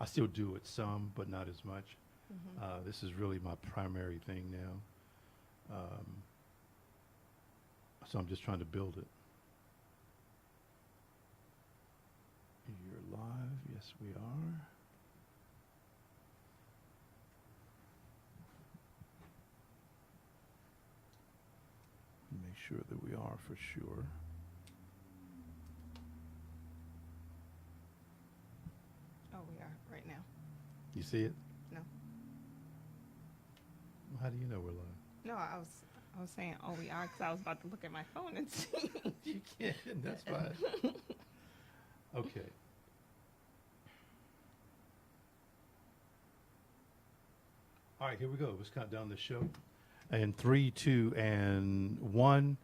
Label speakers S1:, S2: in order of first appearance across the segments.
S1: I still do it some, but not as much.
S2: Mm-hmm.
S1: This is really my primary thing now. So I'm just trying to build it. You're live. Yes, we are. Make sure that we are for sure.
S2: Oh, we are right now.
S1: You see it?
S2: No.
S1: How do you know we're live?
S2: No, I was saying, oh, we are, because I was about to look at my phone and see.
S1: You can. That's fine. Okay. All right, here we go. Let's count down the show. And 3, 2, and 1.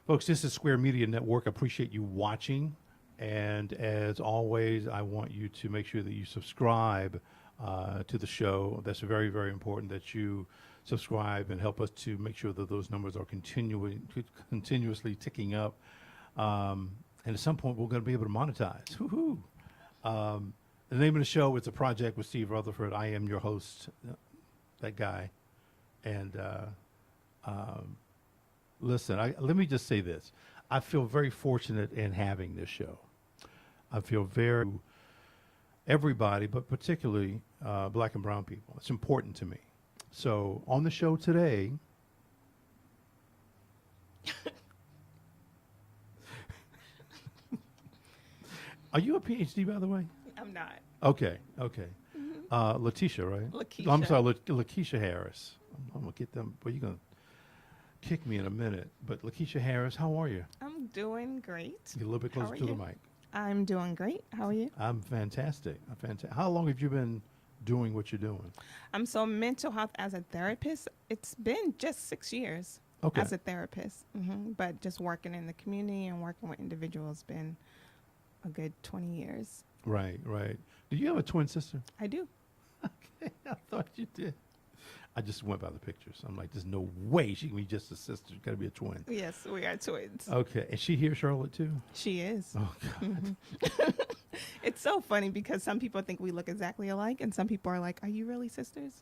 S1: Folks, this is Square Media Network. I appreciate you watching. And as always, I want you to make sure that you subscribe to the show. That's very, very important that you subscribe and help us to make sure that those numbers are continuously ticking up. And at some point, we're going to be able to monetize. Woo-hoo. The name of the show is A Project with Steve Rutherford. I am your host, that guy. And listen, let me just say this. I feel very fortunate in having this show. I feel everybody, but particularly black and brown people. It's important to me. So on the show today, are you a PhD, by the way?
S2: I'm not.
S1: Okay.
S2: Mm-hmm.
S1: Lakisha, right?
S2: Lakisha.
S1: I'm sorry, Lakisha Harris. I'm going to get them, but you're going to kick me in a minute. But Lakisha Harris, how are you?
S2: I'm doing great.
S1: You're a little bit closer to the mic.
S2: I'm doing great. How are you?
S1: I'm fantastic. How long have you been doing what you're doing?
S2: So mental health as a therapist, it's been just 6 years
S1: Okay.
S2: as a therapist. But just working in the community and working with individuals been a good 20 years.
S1: Right. Do you have a twin sister?
S2: I do.
S1: Okay, I thought you did. I just went by the pictures. I'm like, there's no way she can be just a sister. She's got to be a twin.
S2: Yes, we are twins.
S1: Okay. Is she here, Charlotte, too?
S2: She is.
S1: Oh, God.
S2: It's so funny because some people think we look exactly alike, and some people are like, "Are you really sisters?"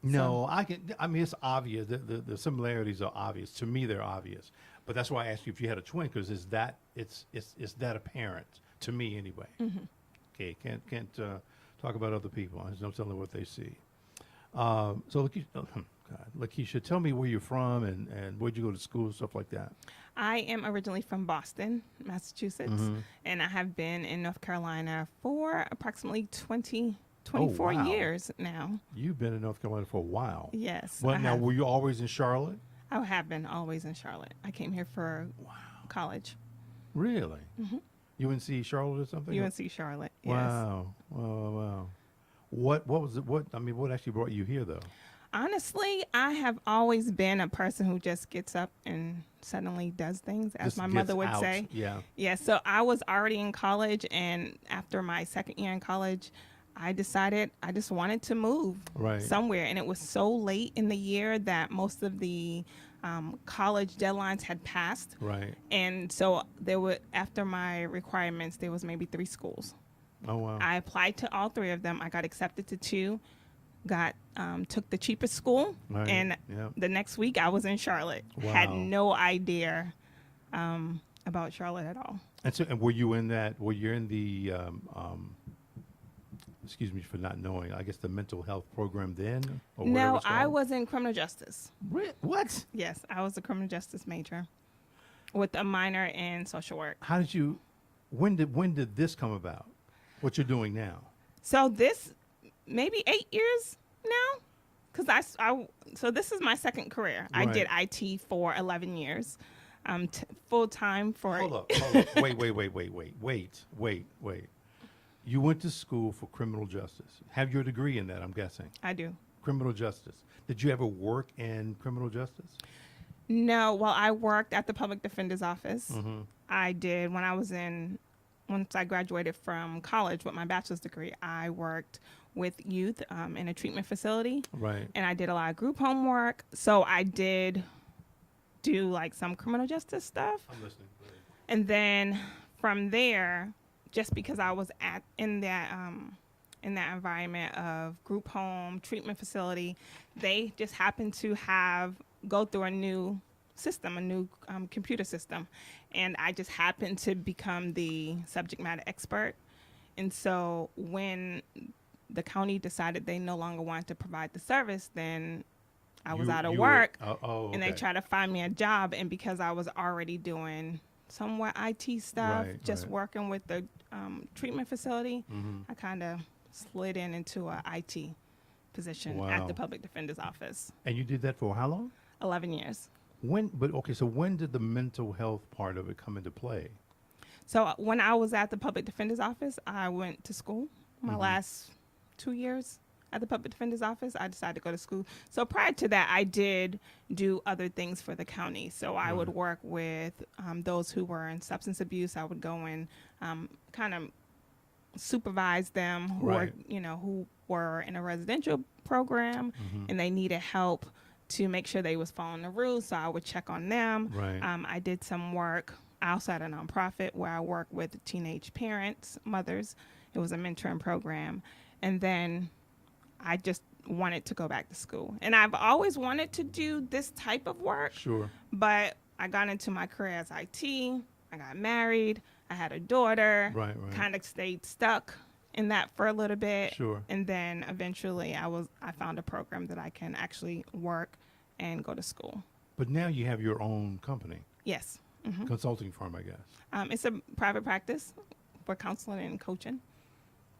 S1: No, I mean, it's obvious. The similarities are obvious. To me, they're obvious. But that's why I asked you if you had a twin, because is that apparent to me anyway?
S2: Mm-hmm.
S1: Okay, can't talk about other people. There's no telling what they see. So Lakisha, tell me where you're from and where'd you go to school, stuff like that.
S2: I am originally from Boston, Massachusetts, and I have been in North Carolina for approximately 24
S1: wow.
S2: years now.
S1: You've been in North Carolina for a while.
S2: Yes.
S1: Well, now, were you always in Charlotte?
S2: I have been always in Charlotte. I came here for college.
S1: Really? UNC Charlotte or something?
S2: UNC Charlotte, yes.
S1: Wow. What was it? What actually brought you here, though?
S2: Honestly, I have always been a person who just gets up and suddenly does things, as
S1: Just
S2: my
S1: gets
S2: mother would
S1: out.
S2: say.
S1: Yeah.
S2: Yeah, so I was already in college, and after my second year in college, I decided I just wanted to move somewhere. And it was so late in the year that most of the college deadlines had passed.
S1: Right.
S2: And so after my requirements, there was maybe 3 schools.
S1: Oh, wow.
S2: I applied to all 3 of them. I got accepted to 2. Took the cheapest school, and the next week I was in Charlotte.
S1: Wow.
S2: Had no idea about Charlotte at all.
S1: And were you in that? Were you in the? Excuse me for not knowing. I guess the mental health program then. Or
S2: No, I was in criminal justice.
S1: What?
S2: Yes, I was a criminal justice major with a minor in social work.
S1: How did you? When did this come about? What you're doing now?
S2: So this maybe 8 years now, because so this is my second career.
S1: Right.
S2: I did IT for 11 years, full time for.
S1: Hold up. Wait. You went to school for criminal justice. Have your degree in that, I'm guessing.
S2: I do.
S1: Criminal justice. Did you ever work in criminal justice?
S2: No. Well, I worked at the public defender's office.
S1: Mm-hmm.
S2: I did once I graduated from college with my bachelor's degree. I worked with youth in a treatment facility.
S1: Right.
S2: And I did a lot of group homework. So I did do like some criminal justice stuff.
S1: I'm listening.
S2: And then from there, just because I was in in that environment of group home, treatment facility. They just happened to go through a new system, a new computer system. And I just happened to become the subject matter expert. And so when the county decided they no longer wanted to provide the service, then I was out of work.
S1: Okay.
S2: And they tried to find me a job. And because I was already doing somewhat IT stuff, working with the treatment facility, I kind of slid into an IT position at the public defender's office.
S1: And you did that for how long?
S2: 11 years.
S1: So when did the mental health part of it come into play?
S2: So when I was at the public defender's office, I went to school. My last 2 years at the public defender's office, I decided to go to school. So prior to that, I did do other things for the county. So I would work with those who were in substance abuse. I would go and kind of supervise them who were in a residential program and they needed help to make sure they was following the rules. So I would check on them. I did some work. I also had a nonprofit where I work with teenage parents, mothers. It was a mentoring program. And then I just wanted to go back to school. And I've always wanted to do this type of work.
S1: Sure.
S2: But I got into my career as IT. I got married. I had a daughter. Kind of stayed stuck in that for a little bit.
S1: Sure.
S2: And then eventually I found a program that I can actually work and go to school.
S1: But now you have your own company.
S2: Yes.
S1: Consulting firm, I guess.
S2: It's a private practice for counseling and coaching.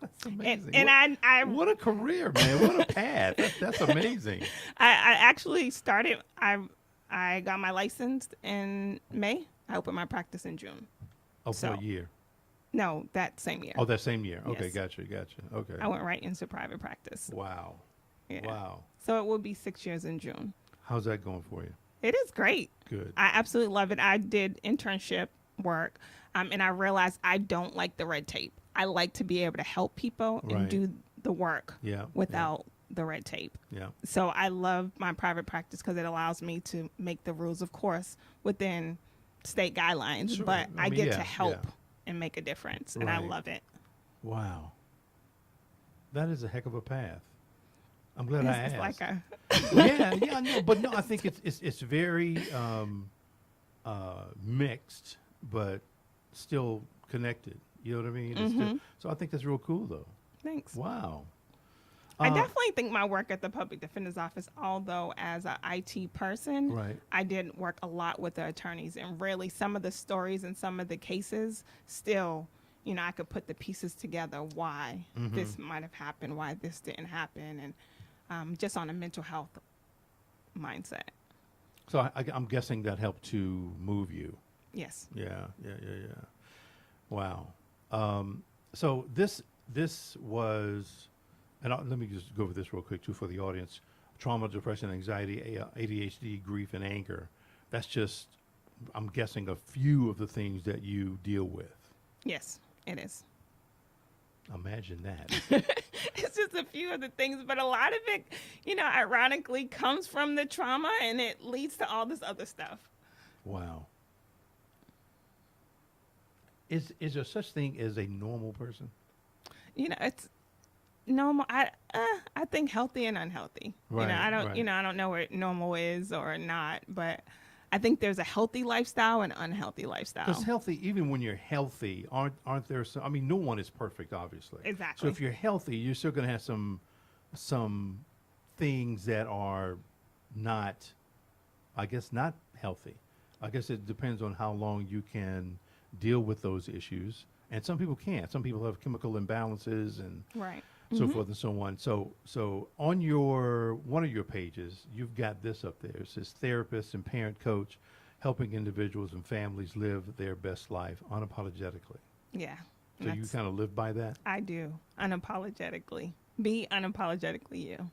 S1: That's amazing.
S2: And I
S1: what a career, man. What a path. That's amazing.
S2: I actually started, I got my license in May. I opened my practice in June.
S1: Oh, for a year?
S2: No, that same year.
S1: Oh, that same year. Okay,
S2: Yes.
S1: gotcha. Okay.
S2: I went right into private practice.
S1: Wow.
S2: Yeah.
S1: Wow.
S2: So it will be 6 years in June.
S1: How's that going for you?
S2: It is great.
S1: Good.
S2: I absolutely love it. I did internship work, and I realized I don't like the red tape. I like to be able to help people and do the work without the red tape.
S1: Yeah.
S2: So I love my private practice because it allows me to make the rules, of course, within state guidelines,
S1: Sure.
S2: but I get to
S1: yeah.
S2: help and make a difference, and I love it.
S1: Wow. That is a heck of a path. I'm glad I asked.
S2: It's like a
S1: no, I think it's very mixed, but still connected. You know what I mean? It's still, so I think that's real cool, though.
S2: Thanks.
S1: Wow.
S2: I definitely think my work at the public defender's office, although as an IT person, I did work a lot with the attorneys, and really some of the stories and some of the cases still, I could put the pieces together why this might have happened, why this didn't happen, and just on a mental health mindset.
S1: So I'm guessing that helped to move you.
S2: Yes.
S1: Yeah. Wow. So this was, and let me just go over this real quick too for the audience. Trauma, depression, anxiety, ADHD, grief, and anger. That's just, I'm guessing, a few of the things that you deal with.
S2: Yes, it is.
S1: Imagine that.
S2: It's just a few of the things, but a lot of it, ironically comes from the trauma and it leads to all this other stuff.
S1: Wow. Is there such thing as a normal person?
S2: It's normal. I think healthy and unhealthy. I don't know what normal is or not, but I think there's a healthy lifestyle and unhealthy lifestyle.
S1: Because healthy, even when you're healthy, aren't there some? I mean, no one is perfect, obviously.
S2: Exactly.
S1: So if you're healthy, you're still going to have some things that are not, I guess, not healthy. I guess it depends on how long you can deal with those issues, and some people can't. Some people have chemical imbalances and so forth and so on. So on one of your pages, you've got this up there. It says therapist and parent coach, helping individuals and families live their best life unapologetically.
S2: Yeah.
S1: So you kind of live by that?
S2: I do. Unapologetically. Be unapologetically you.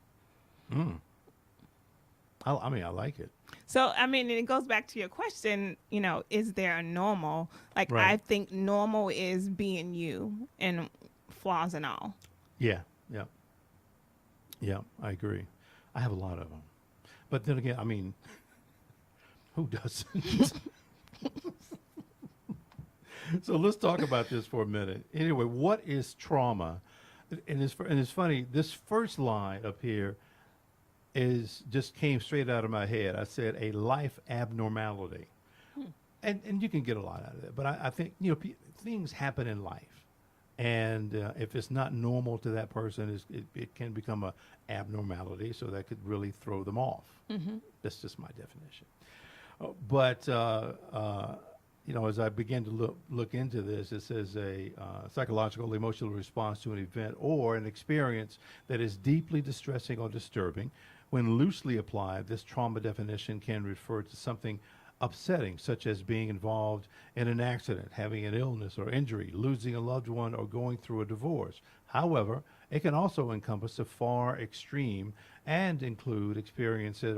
S1: I mean, I like it.
S2: So, it goes back to your question, is there a normal? I think normal is being you and flaws and all.
S1: Yeah, I agree. I have a lot of them. But then again, who doesn't? So let's talk about this for a minute. Anyway, what is trauma? And it's funny. This first line up here is just came straight out of my head. I said a life abnormality, and you can get a lot out of it. But I think things happen in life, and if it's not normal to that person, it can become a abnormality. So that could really throw them off. That's just my definition. But as I began to look into this, it says a psychological, emotional response to an event or an experience that is deeply distressing or disturbing. When loosely applied, this trauma definition can refer to something upsetting, such as being involved in an accident, having an illness or injury, losing a loved one, or going through a divorce. However, it can also encompass a far extreme and include experiences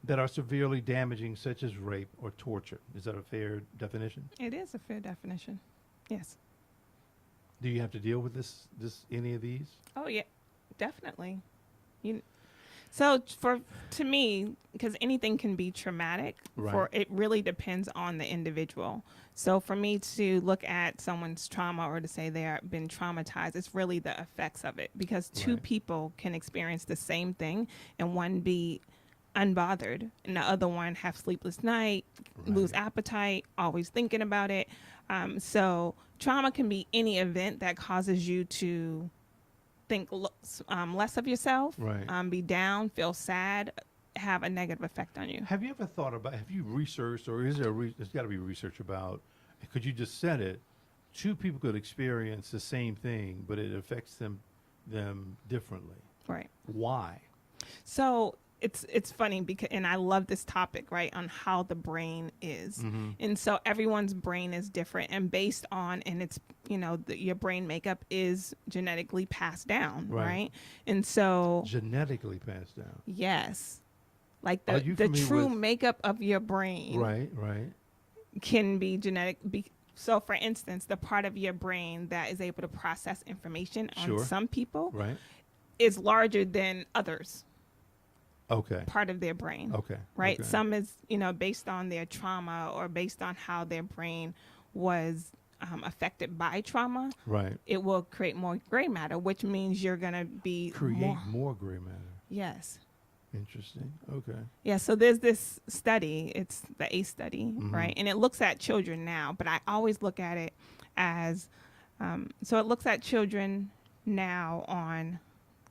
S1: that are severely damaging, such as rape or torture. Is that a fair definition?
S2: It is a fair definition. Yes.
S1: Do you have to deal with any of these?
S2: Oh yeah, definitely. To me, because anything can be traumatic,
S1: Right.
S2: it really depends on the individual. So for me to look at someone's trauma or to say they've been traumatized, it's really the effects of it, because two
S1: Right.
S2: people can experience the same thing and one be unbothered and the other one have sleepless night, lose
S1: Right.
S2: appetite, always thinking about it. So trauma can be any event that causes you to think less of yourself,
S1: Right.
S2: be down, feel sad, have a negative effect on you.
S1: Have you ever thought about, have you researched, or is there, there's got to be research about, because you just said it, two people could experience the same thing, but it affects them differently.
S2: Right.
S1: Why?
S2: So it's funny because, and I love this topic, right, on how the brain is. And so everyone's brain is different, and based on, and it's, your brain makeup is genetically passed down,
S1: Right.
S2: right? And so,
S1: Genetically passed down.
S2: yes, like
S1: Are you
S2: the
S1: familiar
S2: true
S1: with-
S2: makeup of your brain
S1: Right.
S2: can be genetic. So, for instance, the part of your brain that is able to process information on
S1: Sure.
S2: some people
S1: Right.
S2: is larger than others.
S1: Okay.
S2: Part of their brain.
S1: Okay.
S2: Right.
S1: Okay.
S2: Some is, based on their trauma or based on how their brain was affected by trauma.
S1: Right.
S2: It will create more gray matter, which means you're going to be
S1: Create more gray matter.
S2: Yes.
S1: Interesting. Okay.
S2: Yeah. So there's this study. It's the ACE study, right? And it looks at children now, but I always look at it as, so it looks at children now on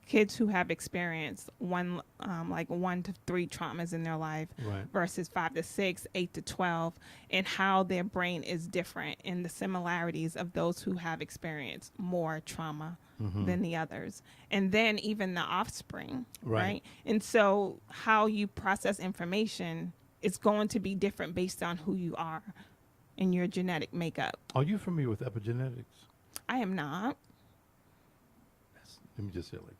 S2: kids who have experienced one to 3 traumas in their life
S1: Right.
S2: versus 5 to 6, 8 to 12, and how their brain is different and the similarities of those who have experienced more trauma than the others. And then even the offspring, right? And so how you process information is going to be different based on who you are and your genetic makeup.
S1: Are you familiar with epigenetics?
S2: I am not.
S1: Let me just say it like this.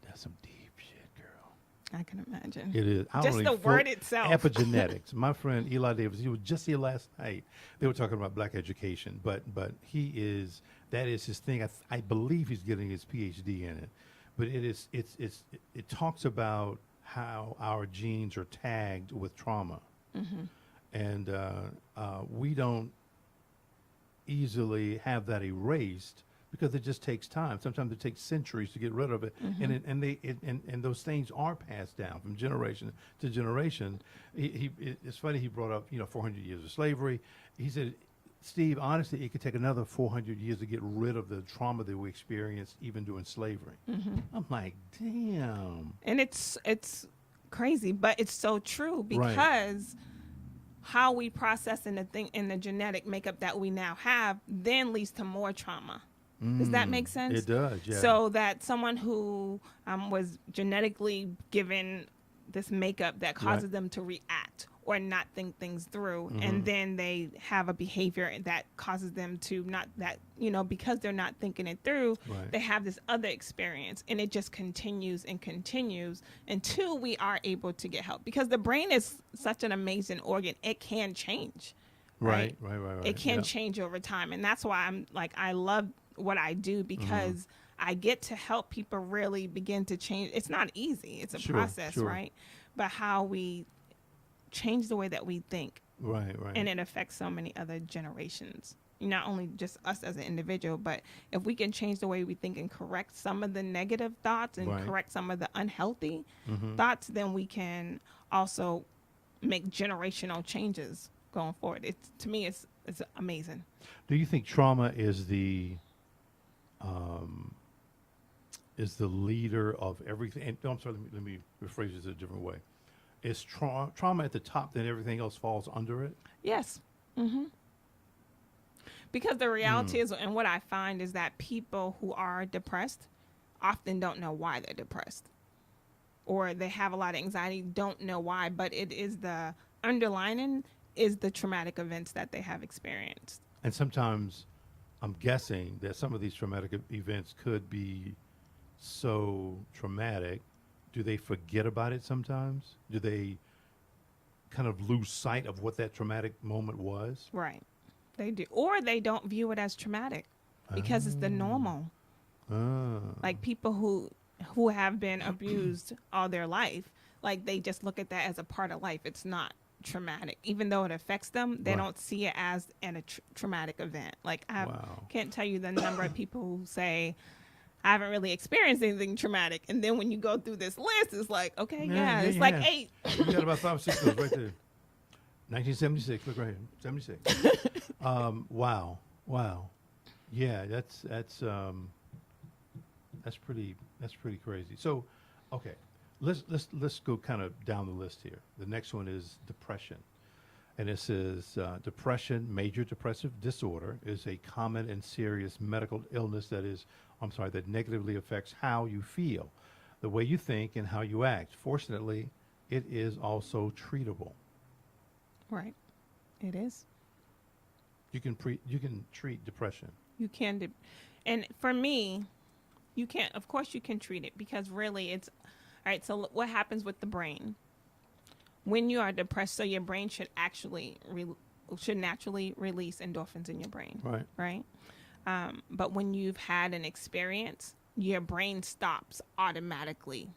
S1: That's some deep shit, girl.
S2: I can imagine.
S1: It is. I
S2: Just
S1: don't
S2: the
S1: even
S2: word itself.
S1: Epigenetics. My friend Eli Davis, he was just here last night. They were talking about black education, but that is his thing. I believe he's getting his PhD in it. But it talks about how our genes are tagged with trauma, and we don't easily have that erased, because it just takes time. Sometimes it takes centuries to get rid of it, and those things are passed down from generation to generation. It's funny he brought up 400 years of slavery. He said, Steve, honestly, it could take another 400 years to get rid of the trauma that we experienced even during slavery. I'm like, damn.
S2: And it's crazy, but it's so true,
S1: Right.
S2: because how we process in the genetic makeup that we now have then leads to more trauma. Does that make sense?
S1: It does, yeah.
S2: So that someone who was genetically given this makeup that causes
S1: Right.
S2: them to react or not think things through, and then they have a behavior that causes them to not, that because they're not thinking it through,
S1: Right.
S2: they have this other experience, and it just continues and continues until we are able to get help, because the brain is such an amazing organ. It can change.
S1: Right.
S2: It can
S1: Yep.
S2: change over time, and that's why I'm like, I love what I do, because I get to help people really begin to change. It's not easy. It's a
S1: Sure,
S2: process,
S1: sure.
S2: right? But how we change the way that we think,
S1: Right.
S2: and it affects so many other generations. not only just us as an individual, but if we can change the way we think and correct some of the negative thoughts and correct some of the unhealthy thoughts, then we can also make generational changes going forward. To me, it's amazing.
S1: Do you think trauma is the leader of everything? And, no, I'm sorry. Let me rephrase this a different way. Is trauma at the top, then everything else falls under it?
S2: Yes. Because the reality is, and what I find is that people who are depressed often don't know why they're depressed, or they have a lot of anxiety, don't know why, but it is the underlining is the traumatic events that they have experienced.
S1: And sometimes I'm guessing that some of these traumatic events could be so traumatic. Do they forget about it sometimes? Do they kind of lose sight of what that traumatic moment was?
S2: Right. They do. Or they don't view it as traumatic because it's the normal. Like people who have been abused all their life, like they just look at that as a part of life. It's not traumatic. Even though it affects them, they don't see it as a traumatic event. Like I can't tell you the number of people who say, I haven't really experienced anything traumatic. And then when you go through this list, it's like, okay, it's like 8.
S1: You got about 5 or 6 of those right there. 1976, look right here, 76. Wow. Yeah, that's pretty crazy. So, okay, let's go kind of down the list here. The next one is depression. And it says, depression, major depressive disorder, is a common and serious medical illness that negatively affects how you feel, the way you think, and how you act. Fortunately, it is also treatable.
S2: Right. It is.
S1: You can treat depression.
S2: You can. And for me, you can't, of course you can treat it, because really it's, all right, so what happens with the brain? When you are depressed, so your brain should naturally release endorphins in your brain. Right. But when you've had an experience, your brain stops automatically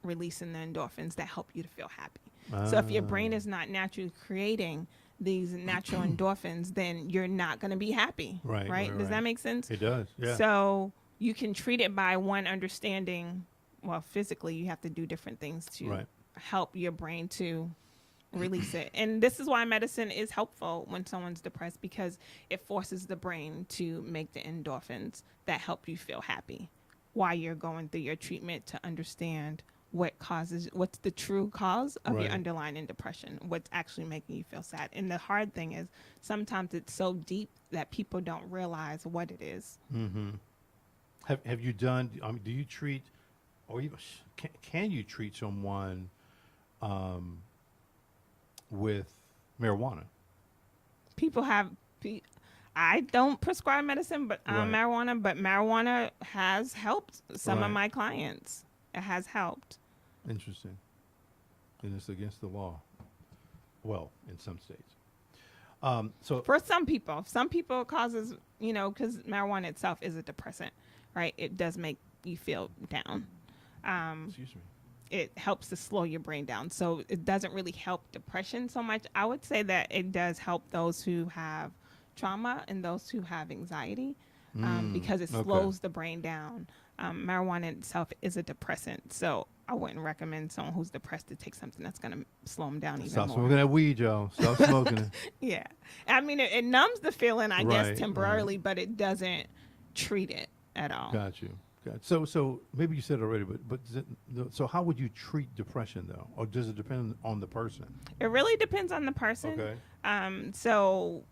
S2: releasing the endorphins that help you to feel happy. So if your brain is not naturally creating these natural endorphins, then you're not going to be happy. Right. Does that make sense?
S1: It does. Yeah.
S2: So you can treat it by understanding, well, physically you have to do different things to help your brain to release it. And this is why medicine is helpful when someone's depressed, because it forces the brain to make the endorphins that help you feel happy while you're going through your treatment, to understand what's the true cause of your underlying depression, what's actually making you feel sad. And the hard thing is sometimes it's so deep that people don't realize what it is.
S1: Have you done, do you treat, or even can you treat someone with marijuana? I don't prescribe medicine, but marijuana has helped some of my clients. It has helped. Interesting. And it's against the law. Well, in some states. So
S2: for some people it causes, because marijuana itself is a depressant, right? It does make you feel down.
S1: Excuse me.
S2: It helps to slow your brain down. So it doesn't really help depression so much. I would say that it does help those who have trauma and those who have anxiety, because it slows the brain down. Marijuana itself is a depressant, so I wouldn't recommend someone who's depressed to take something that's going to slow them down even more.
S1: Stop smoking that weed, y'all. Stop smoking it.
S2: Yeah. I mean, it numbs the feeling, I guess, temporarily, but it doesn't treat it at all.
S1: Got you. So maybe you said it already, but so how would you treat depression, though? Or does it depend on the person?
S2: It really depends on the person.
S1: Okay.
S2: So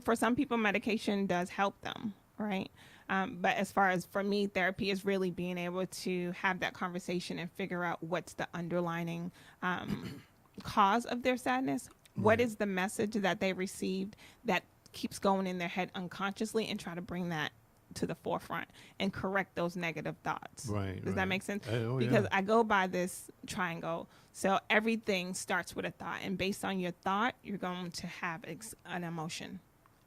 S2: for some people, medication does help them, right? But as far as for me, therapy is really being able to have that conversation and figure out what's the underlining cause of their sadness. What is the message that they received that keeps going in their head unconsciously, and try to bring that to the forefront and correct those negative thoughts. Does that make sense? Because I go by this triangle. So everything starts with a thought, and based on your thought, you're going to have an emotion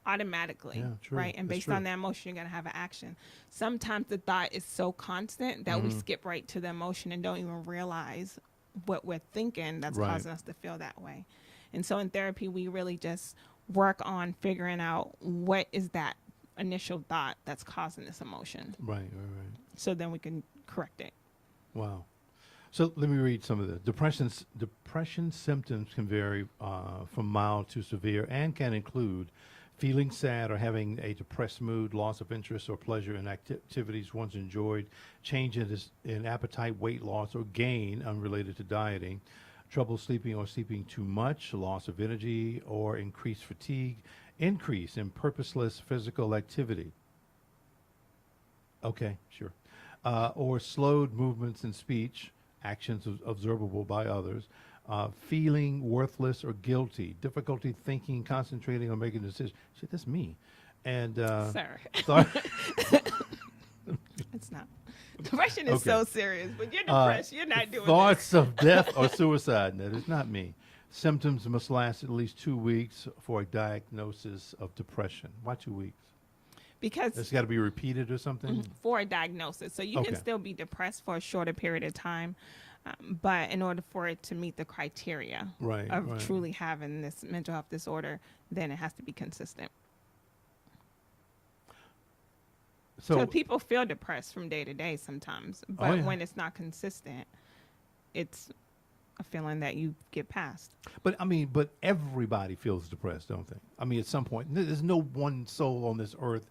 S2: automatically, right? And based on that emotion, you're going to have an action. Sometimes the thought is so constant that we skip right to the emotion and don't even realize what we're thinking that's causing us to feel that way. And so in therapy, we really just work on figuring out what is that initial thought that's causing this emotion.
S1: Right.
S2: So then we can correct it.
S1: Wow. So let me read some of this. Depression symptoms can vary from mild to severe and can include feeling sad or having a depressed mood, loss of interest or pleasure in activities once enjoyed, changes in appetite, weight loss or gain unrelated to dieting, trouble sleeping or sleeping too much, loss of energy or increased fatigue, increase in purposeless physical activity. Okay, sure. Or slowed movements in speech, actions observable by others, feeling worthless or guilty, difficulty thinking, concentrating, or making decisions. Shit, that's me. And
S2: Sir. It's not. Depression is so serious. When you're depressed, you're not doing
S1: thoughts of death or suicide. That is not me. Symptoms must last at least 2 weeks for a diagnosis of depression. Why 2 weeks?
S2: Because
S1: it's got to be repeated or something?
S2: For a diagnosis. So you can still be depressed for a shorter period of time, but in order for it to meet the criteria of truly having this mental health disorder, then it has to be consistent. So people feel depressed from day to day sometimes, but when it's not consistent, it's a feeling that you get past.
S1: But I mean, but everybody feels depressed, don't they? I mean, at some point, there's no one soul on this earth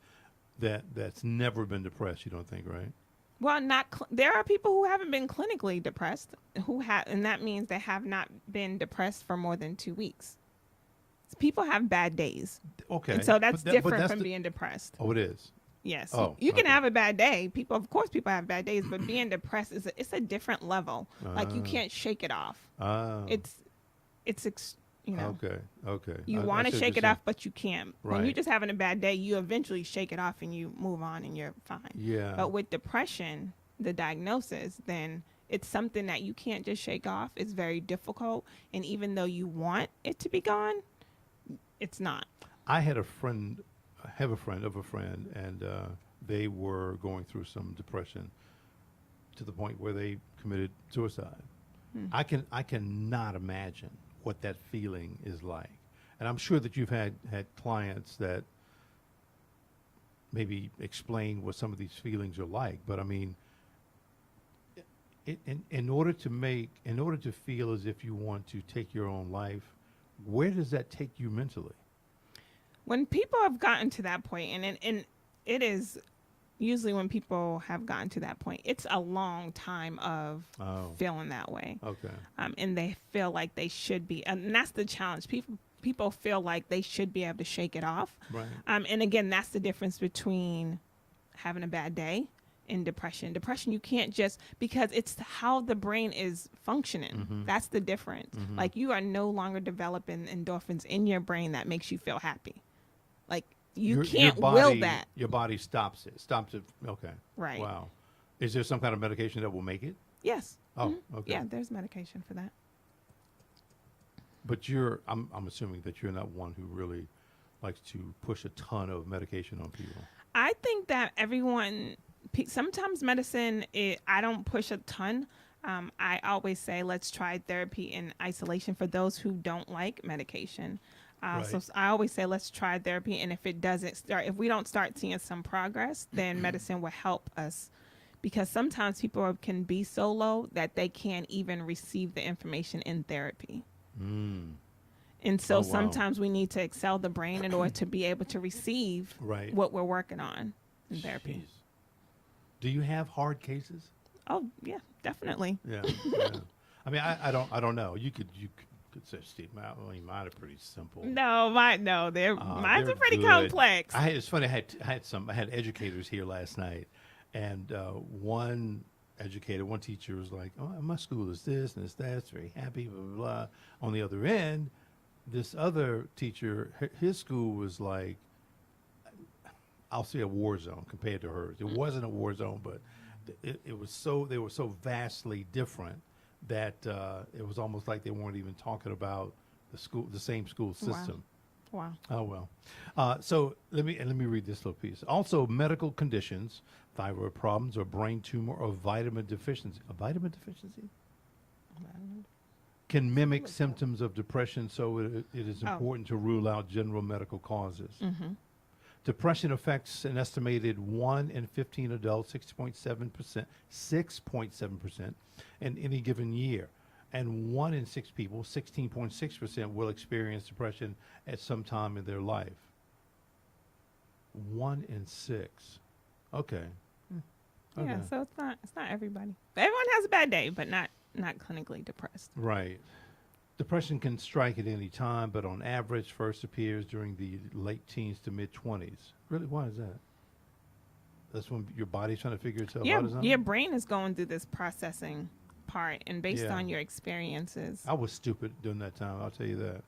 S1: that's never been depressed. You don't think, right?
S2: Well, there are people who haven't been clinically depressed and that means they have not been depressed for more than 2 weeks. People have bad days.
S1: Okay.
S2: And so that's different from being depressed.
S1: Oh, it is.
S2: Yes. You can have a bad day. Of course people have bad days, but being depressed it's a different level. Like you can't shake it off. You know.
S1: Okay.
S2: You want to shake it off, but you can't. Right. When you're just having a bad day, you eventually shake it off and you move on and you're fine.
S1: Yeah.
S2: But with depression, the diagnosis, then it's something that you can't just shake off. It's very difficult. And even though you want it to be gone, it's not.
S1: I have a friend of a friend, and they were going through some depression to the point where they committed suicide. I cannot imagine what that feeling is like. And I'm sure that you've had clients that maybe explain what some of these feelings are like. But I mean, in order to feel as if you want to take your own life, where does that take you mentally?
S2: When people have gotten to that point, and it is usually when people have gotten to that point, it's a long time of feeling that way.
S1: Okay.
S2: And they feel like they should be, and that's the challenge. People feel like they should be able to shake it off.
S1: Right.
S2: And again, that's the difference between having a bad day and depression. Depression, you can't just, because it's how the brain is functioning. Mm-hmm. That's the difference. Mm-hmm. Like you are no longer developing endorphins in your brain that makes you feel happy. Like you can't will that.
S1: Your body stops it. Okay.
S2: Right.
S1: Wow. Is there some kind of medication that will make it?
S2: Yes.
S1: Oh,
S2: mm-hmm.
S1: Okay.
S2: Yeah, there's medication for that.
S1: But I'm assuming that you're not one who really likes to push a ton of medication on people.
S2: I think that sometimes medicine, I don't push a ton. I always say, let's try therapy in isolation for those who don't like medication. Right. So I always say, let's try therapy. And if if we don't start seeing some progress, then medicine will help us. Because sometimes people can be so low that they can't even receive the information in therapy. Mm. And so sometimes we need to excel the brain in order to be able to receive what we're working on in therapy.
S1: Jeez. Do you have hard cases?
S2: Oh, yeah, definitely.
S1: Yeah. I mean, I don't know. You could say, Steve, mine are pretty simple.
S2: Mine's are pretty complex.
S1: It's funny. I had educators here last night, and one teacher was like, "Oh, my school is this and it's that. It's very happy, blah blah blah." On the other end, this other teacher, his school was like, I'll say a war zone compared to hers. It wasn't a war zone, but it was they were so vastly different that it was almost like they weren't even talking about the same school system.
S2: Wow.
S1: Oh, well. So let me read this little piece. Also, medical conditions, thyroid problems or brain tumor or vitamin deficiency. A vitamin deficiency? can mimic symptoms of depression, so it is important to rule out general medical causes. Depression affects an estimated 1 in 15 adults, 6.7% in any given year. And 1 in 6 people, 16.6%, will experience depression at some time in their life. 1 in 6. Okay.
S2: Yeah, so it's not everybody. Everyone has a bad day, but not clinically depressed.
S1: Right. Depression can strike at any time, but on average first appears during the late teens to mid-20s. Really? Why is that? That's when your body's trying to figure itself out or something?
S2: Your brain is going through this processing part, and based on your experiences.
S1: I was stupid during that time, I'll tell you that.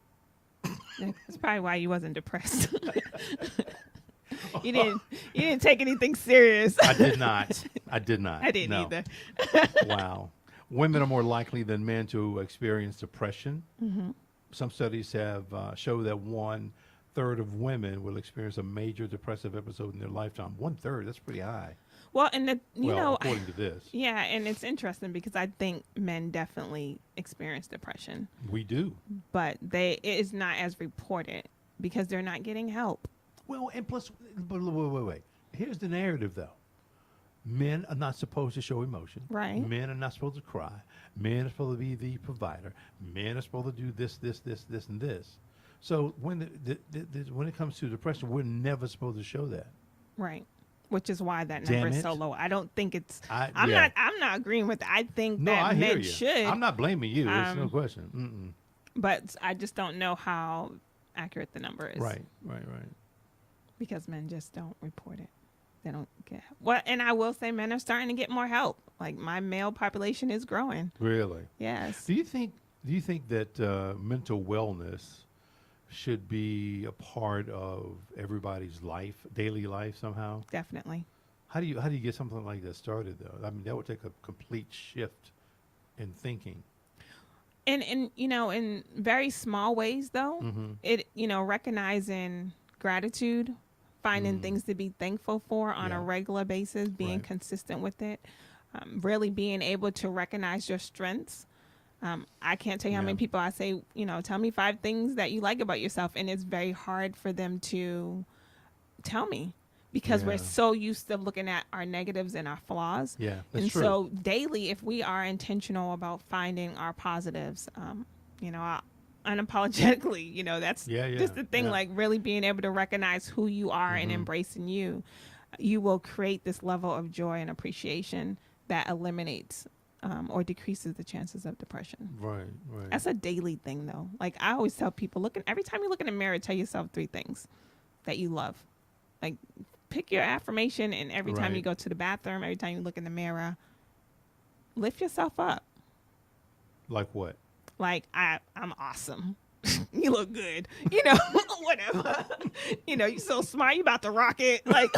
S2: That's probably why you wasn't depressed. You didn't take anything serious.
S1: I did not. I didn't
S2: either.
S1: Wow. Women are more likely than men to experience depression. Some studies have show that 1/3 of women will experience a major depressive episode in their lifetime. 1/3, that's pretty high.
S2: Well, and
S1: according to this.
S2: Yeah, and it's interesting because I think men definitely experience depression.
S1: We do.
S2: But it is not as reported because they're not getting help.
S1: Well, and plus, wait. Here's the narrative, though. Men are not supposed to show emotion.
S2: Right.
S1: Men are not supposed to cry. Men are supposed to be the provider. Men are supposed to do this, and this. So when it comes to depression, we're never supposed to show that.
S2: Right. Which is why that number is so low. I don't think it's. I'm not agreeing with that. I think that men should.
S1: I'm not blaming you. There's no question.
S2: But I just don't know how accurate the number is.
S1: Right.
S2: Because men just don't report it. They don't get help. Well, and I will say men are starting to get more help. Like my male population is growing.
S1: Really?
S2: Yes.
S1: Do you think that mental wellness should be a part of everybody's life, daily life somehow?
S2: Definitely.
S1: How do you get something like that started though? I mean, that would take a complete shift in thinking.
S2: And in very small ways though, it recognizing gratitude, finding things to be thankful for on a regular basis, being consistent with it, really being able to recognize your strengths. I can't tell you how many people I say, tell me 5 things that you like about yourself. And it's very hard for them to tell me because we're so used to looking at our negatives and our flaws.
S1: Yeah, that's
S2: and
S1: true.
S2: So daily, if we are intentional about finding our positives, unapologetically, that's just the thing, like really being able to recognize who you are and embracing you will create this level of joy and appreciation that eliminates or decreases the chances of depression.
S1: Right.
S2: That's a daily thing though. Like I always tell people, every time you look in the mirror, tell yourself 3 things that you love. Like pick your affirmation, and every time you go to the bathroom, every time you look in the mirror, lift yourself up.
S1: Like what?
S2: Like I'm awesome. You look good. Whatever. You so smart. You about to rock it. Like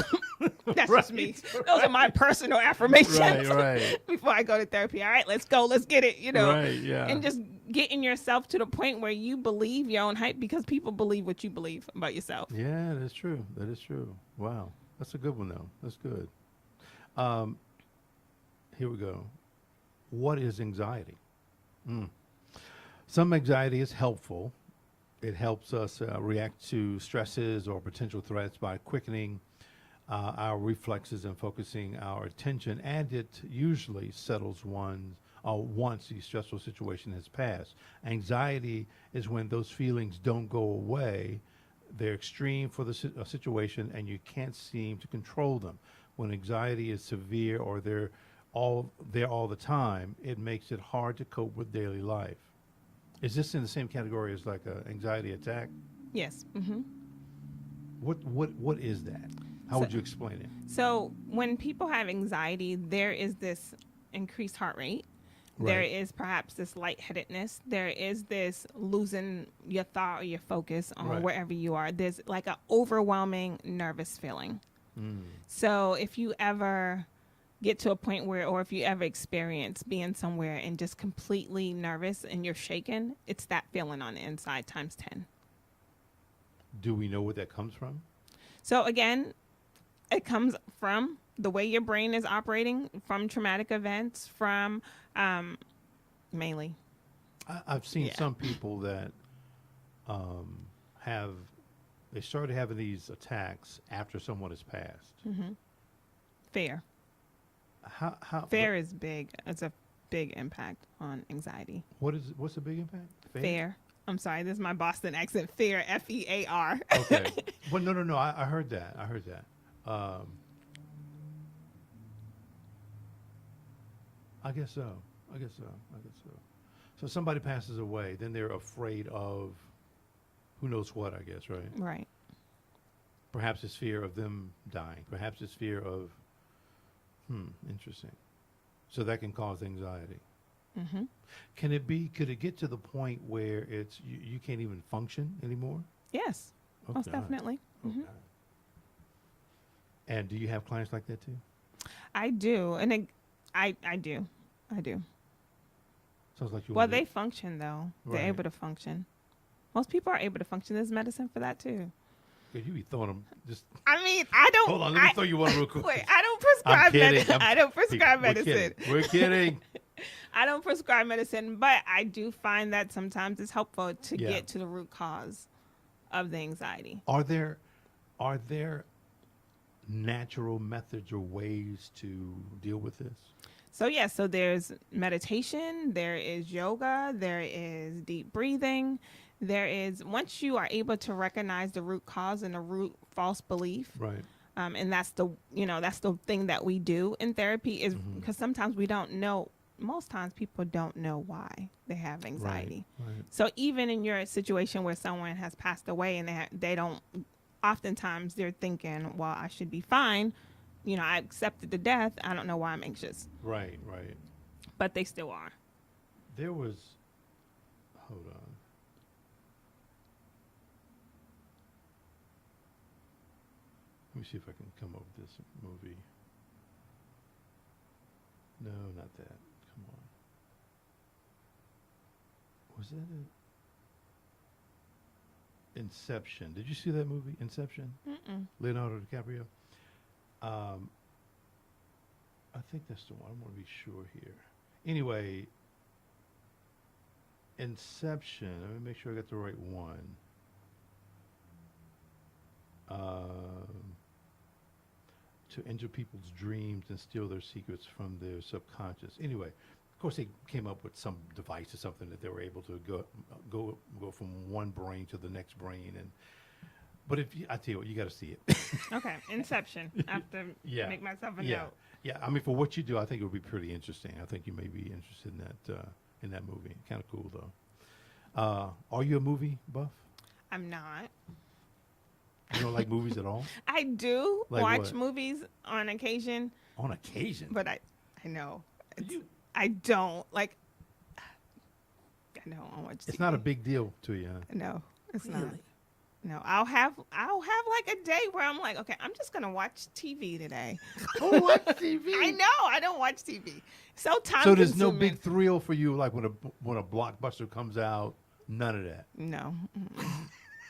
S2: that's just me. Those are my personal affirmations.
S1: Right.
S2: Before I go to therapy. All right, let's go. Let's get it.
S1: Right. Yeah.
S2: And just getting yourself to the point where you believe your own hype because people believe what you believe about yourself.
S1: Yeah, that's true. That is true. Wow, that's a good one though. That's good. Here we go. What is anxiety? Some anxiety is helpful. It helps us react to stresses or potential threats by quickening our reflexes and focusing our attention, and it usually settles once the stressful situation has passed. Anxiety is when those feelings don't go away. They're extreme for the situation, and you can't seem to control them. When anxiety is severe or they're all the time, it makes it hard to cope with daily life. Is this in the same category as like an anxiety attack?
S2: Yes.
S1: What is that? How would you explain it?
S2: So when people have anxiety, there is this increased heart rate. Right. There is perhaps this lightheadedness. There is this losing your thought or your focus on wherever you are. There's like an overwhelming nervous feeling. So if you ever get to a point where, or if you ever experience being somewhere and just completely nervous and you're shaken, it's that feeling on the inside times 10.
S1: Do we know what that comes from?
S2: So again, it comes from the way your brain is operating, from traumatic events, from mainly.
S1: I've seen
S2: Yeah.
S1: some people that have they started having these attacks after someone has passed.
S2: Fear.
S1: How
S2: Fear is big. It's a big impact on anxiety.
S1: what's the big impact?
S2: Fear. I'm sorry, this is my Boston accent. Fear, F-E-A-R.
S1: Okay. Well, no. I heard that. I heard that. I guess so. I guess so. So somebody passes away, then they're afraid of who knows what, I guess, right?
S2: Right.
S1: Perhaps it's fear of them dying. Perhaps it's fear of, interesting. So that can cause anxiety.
S2: Mm-hmm.
S1: Could it get to the point where it's, you can't even function anymore?
S2: Yes, most definitely.
S1: Okay. And do you have clients like that too?
S2: I do. And I do.
S1: Sounds like you
S2: Well,
S1: want to
S2: they function, though.
S1: Right.
S2: They're able to function. Most people are able to function. There's medicine for that, too.
S1: you be throwing them just.
S2: I mean, I don't.
S1: Hold on, let me throw you one real quick.
S2: Wait, I don't prescribe medicine. I don't prescribe medicine.
S1: We're kidding.
S2: I don't prescribe medicine, but I do find that sometimes it's helpful to
S1: Yeah.
S2: get to the root cause of the anxiety.
S1: Are there natural methods or ways to deal with this?
S2: So, yeah, so there's meditation, there is yoga, there is deep breathing. There is, once you are able to recognize the root cause and the root false belief,
S1: Right.
S2: and that's the thing that we do in therapy is because sometimes we don't know. Most times people don't know why they have anxiety.
S1: Right.
S2: So even in your situation where someone has passed away and they don't, oftentimes they're thinking, well, I should be fine. I accepted the death. I don't know why I'm anxious.
S1: Right.
S2: But they still are.
S1: There was, hold on. Let me see if I can come up with this movie. No, not that. Come on. Was that Inception? Did you see that movie, Inception?
S2: Mm-mm.
S1: Leonardo DiCaprio. I think that's the one. I want to be sure here. Anyway, Inception. Let me make sure I got the right one. To enter people's dreams and steal their secrets from their subconscious. Anyway, of course, they came up with some device or something that they were able to go from one brain to the next brain. But I tell you what, you got to see it.
S2: Okay, Inception. I have to make myself a note.
S1: Yeah. I mean, for what you do, I think it would be pretty interesting. I think you may be interested in that movie. Kind of cool though. Are you a movie buff?
S2: I'm not.
S1: You don't like movies at all?
S2: I do
S1: Like
S2: watch
S1: what?
S2: movies on occasion,
S1: On occasion.
S2: but I know. I don't like. I don't watch.
S1: It's
S2: TV.
S1: not a big deal to you. Huh?
S2: No, it's not. No, I'll have like a day where I'm like, okay, I'm just gonna watch TV today.
S1: Watch TV.
S2: I know I don't watch TV. So
S1: there's no big thrill for you, like when a blockbuster comes out. None of that.
S2: No.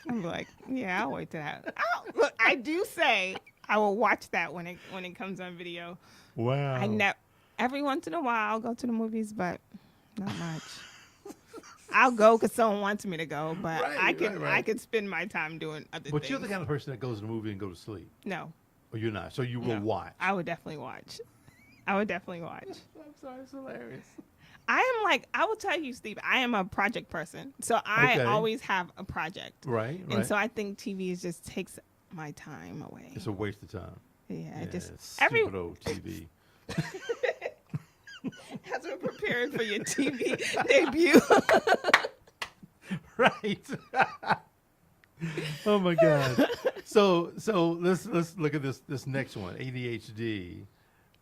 S2: I'm like, yeah, I'll wait till that. Look, I do say I will watch that when it comes on video.
S1: Wow.
S2: Every once in a while I'll go to the movies, but not much. I'll go because someone wants me to go, but I can spend my time doing other things.
S1: But you're the kind of person that goes to the movie and go to sleep.
S2: No.
S1: Or you're not. So you will watch.
S2: I would definitely watch.
S1: I'm sorry, it's hilarious.
S2: I will tell you, Steve, I am a project person. So I always have a project.
S1: Right.
S2: And so I think TV just takes my time away.
S1: It's a waste of time.
S2: Yeah, just
S1: stupid old TV.
S2: As we're preparing for your TV debut.
S1: Right. Oh my God. So let's look at this next one, ADHD.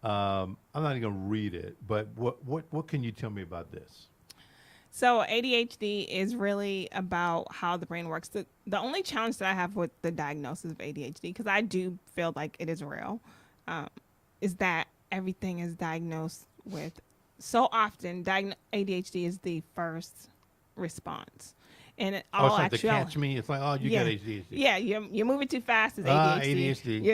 S1: I'm not even gonna read it, but what can you tell me about this?
S2: So ADHD is really about how the brain works. The only challenge that I have with the diagnosis of ADHD, because I do feel like it is real, is that everything is diagnosed with. So often, ADHD is the first response. And
S1: Oh, it's like to catch me. It's like, oh, you got ADHD.
S2: Yeah, you're moving too fast. It's ADHD.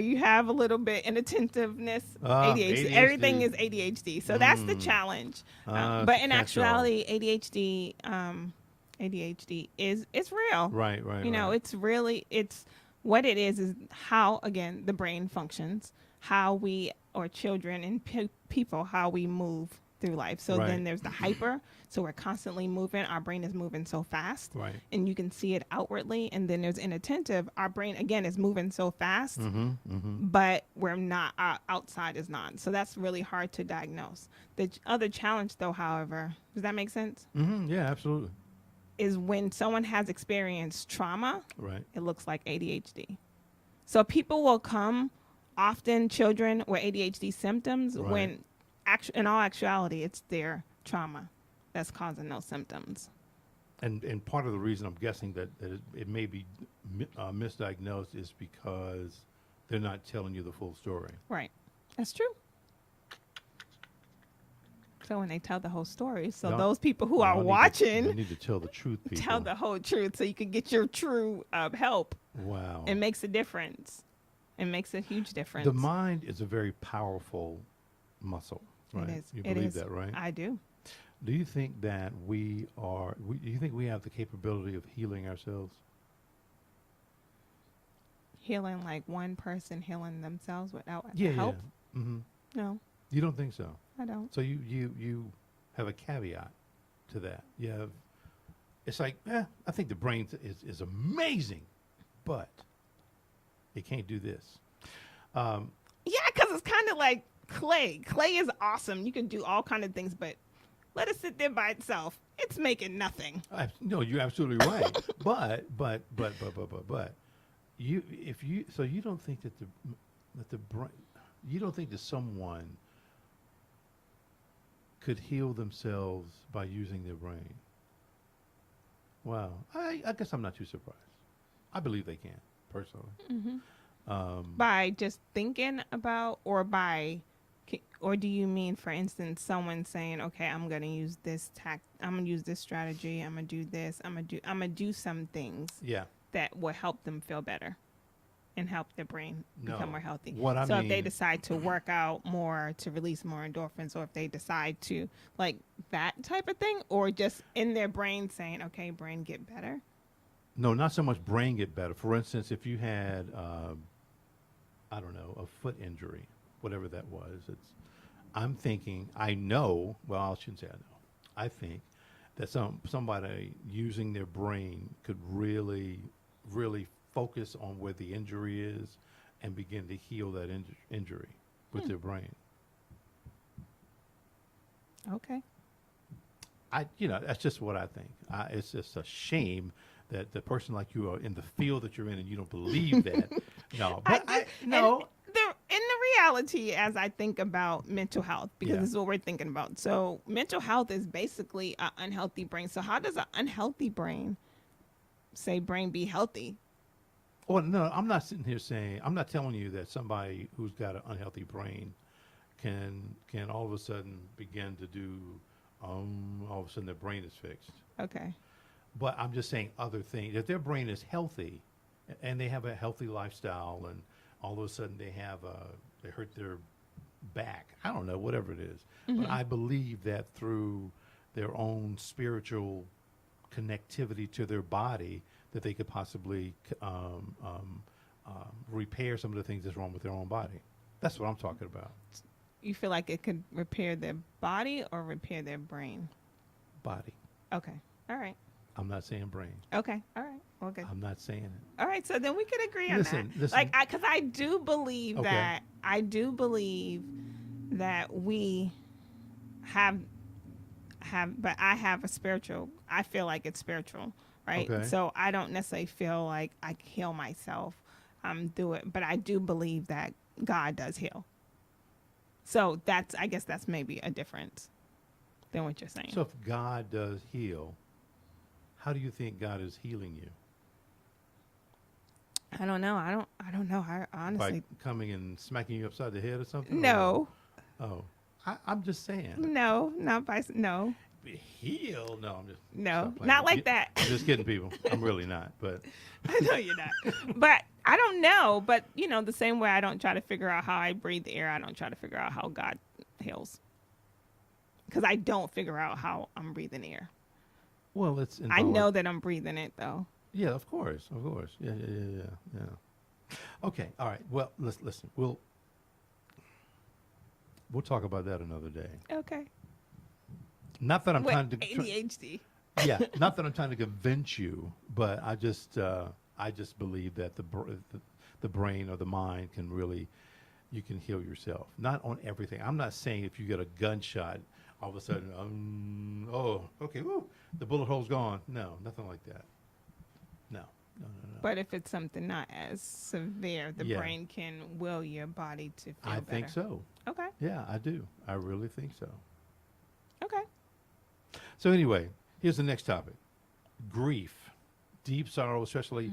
S2: You have a little bit inattentiveness. ADHD. Everything is ADHD. So that's the challenge. But in actuality, ADHD is it's real.
S1: Right.
S2: It's really it's what it is how again the brain functions, how we or children and people how we move through life. So then there's the hyper. So we're constantly moving. Our brain is moving so fast.
S1: Right.
S2: And you can see it outwardly. And then there's inattentive. Our brain, again, is moving so fast, but we're not, our outside is not. So that's really hard to diagnose. The other challenge, though, however, does that make sense?
S1: Yeah, absolutely.
S2: Is when someone has experienced trauma,
S1: right?
S2: It looks like ADHD. So people will come, often children with ADHD symptoms, when in all actuality, it's their trauma that's causing those symptoms.
S1: And part of the reason I'm guessing that it may be misdiagnosed is because they're not telling you the full story.
S2: Right. That's true. So when they tell the whole story, so those people who are watching,
S1: you need to tell the truth, people.
S2: Tell the whole truth so you can get your true help.
S1: Wow.
S2: It makes a difference. It makes a huge difference.
S1: The mind is a very powerful muscle, right?
S2: It is.
S1: You believe that, right?
S2: I do.
S1: Do you think that do you think we have the capability of healing ourselves?
S2: Healing like one person healing themselves without help?
S1: Yeah. Mm-hmm.
S2: No.
S1: You don't think so?
S2: I don't.
S1: So you have a caveat to that. You have, it's like, I think the brain is amazing, but it can't do this.
S2: Yeah, because it's kind of like clay. Clay is awesome. You can do all kind of things, but let it sit there by itself. It's making nothing.
S1: No, you're absolutely right. but you don't think that the brain, you don't think that someone could heal themselves by using their brain? Wow. I guess I'm not too surprised. I believe they can, personally.
S2: Mm-hmm. By just thinking about, or do you mean, for instance, someone saying, okay, I'm going to use this I'm going to use this strategy, I'm going to do this, I'm going to do some things that will help them feel better and help their brain become more healthy. If they decide to work out more to release more endorphins, or if they decide to like that type of thing, or just in their brain saying, okay, brain, get better?
S1: No, not so much brain get better. For instance, if you had, I don't know, a foot injury, whatever that was, I'm thinking, I know, well, I shouldn't say I know. I think that somebody using their brain could really, really focus on where the injury is and begin to heal that injury with their brain.
S2: Okay.
S1: That's just what I think. It's just a shame that the person like you are in the field that you're in and you don't believe that. No, but no.
S2: In the reality, as I think about mental health, because this is what we're thinking about. So mental health is basically an unhealthy brain. So how does an unhealthy brain be healthy?
S1: Well, no, I'm not sitting here saying, I'm not telling you that somebody who's got an unhealthy brain can all of a sudden begin to do, all of a sudden their brain is fixed.
S2: Okay.
S1: But I'm just saying other things. If their brain is healthy and they have a healthy lifestyle and all of a sudden they hurt their back, I don't know, whatever it is. Mm-hmm. But I believe that through their own spiritual connectivity to their body, that they could possibly repair some of the things that's wrong with their own body. That's what I'm talking about.
S2: You feel like it could repair their body or repair their brain?
S1: Body.
S2: Okay. All right.
S1: I'm not saying brain.
S2: Okay. All right. Well, good.
S1: I'm not saying it.
S2: All right. So then we could agree on that.
S1: Listen.
S2: Because I do believe that we have, but I have a spiritual. I feel like it's spiritual, right?
S1: Okay.
S2: So I don't necessarily feel like I heal myself, do it, but I do believe that God does heal. So I guess that's maybe a difference than what you're saying.
S1: So if God does heal, how do you think God is healing you?
S2: I don't know. I don't know. I honestly.
S1: By coming and smacking you upside the head or something?
S2: No.
S1: I'm just saying.
S2: No, not by no.
S1: heal. No, I'm just
S2: no, not like that.
S1: I'm just kidding, people. I'm really not, but
S2: I know you're not. But I don't know. But the same way I don't try to figure out how I breathe the air, I don't try to figure out how God heals. Because I don't figure out how I'm breathing air.
S1: Well,
S2: I know that I'm breathing it though.
S1: Yeah, of course. Yeah. Okay, all right. Well, listen. We'll talk about that another day.
S2: Okay.
S1: Not that I'm trying to
S2: ADHD.
S1: Yeah, not that I'm trying to convince you, but I just believe that the brain or the mind can really, you can heal yourself. Not on everything. I'm not saying if you get a gunshot, all of a sudden, oh, okay, woo, the bullet hole's gone. No, nothing like that. No.
S2: But if it's something not as severe, the brain can will your body to feel better.
S1: I think so.
S2: Okay.
S1: Yeah, I do. I really think so.
S2: Okay.
S1: So anyway, here's the next topic. Grief. Deep sorrow, especially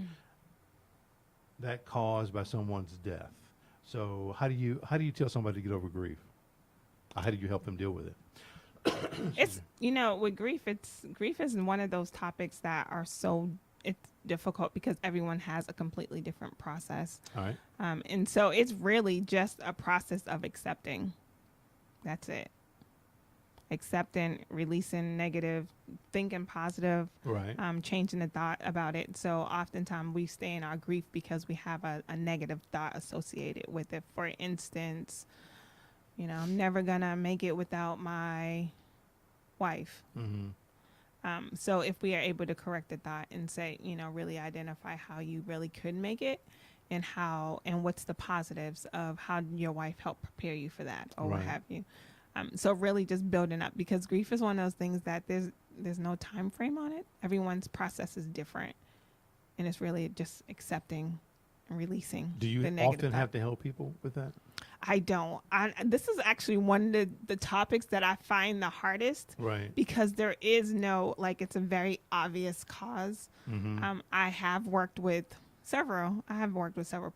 S1: that caused by someone's death. So how do you tell somebody to get over grief? How do you help them deal with it?
S2: It's with grief, grief is one of those topics that are it's difficult because everyone has a completely different process.
S1: All right.
S2: And so it's really just a process of accepting. That's it. Accepting, releasing negative, thinking positive,
S1: right.
S2: Changing the thought about it. So oftentimes we stay in our grief because we have a negative thought associated with it. For instance, I'm never gonna make it without my wife.
S1: Mm-hmm.
S2: So if we are able to correct the thought and say, really identify how you really could make it and what's the positives of how your wife helped prepare you for that or what have you. So really just building up, because grief is one of those things that there's no time frame on it. Everyone's process is different, and it's really just accepting and releasing.
S1: Do you often have to help people with that?
S2: I don't. This is actually one of the topics that I find the hardest,
S1: right?
S2: Because there is no, it's a very obvious cause.
S1: Mm-hmm.
S2: I have worked with several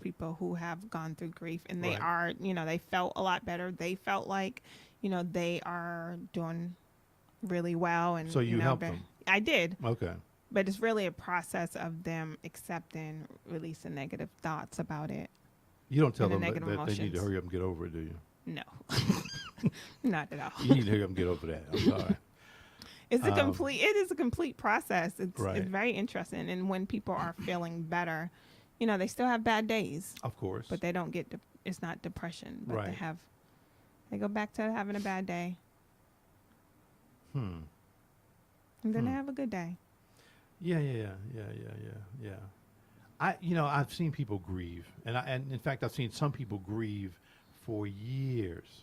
S2: people who have gone through grief, and they are, they felt a lot better. They felt like, they are doing really well. And
S1: so you helped them?
S2: I did.
S1: Okay.
S2: But it's really a process of them accepting, releasing negative thoughts about it.
S1: You don't tell them that
S2: emotions.
S1: they need to hurry up and get over it, do you?
S2: No, not at all.
S1: You need to hurry up and get over that. I'm sorry.
S2: It is a complete process. It's very interesting. And when people are feeling better, they still have bad days.
S1: Of course.
S2: But they don't get, it's not depression, but they go back to having a bad day. And then they have a good day.
S1: Yeah. I've seen people grieve, and in fact, I've seen some people grieve for years.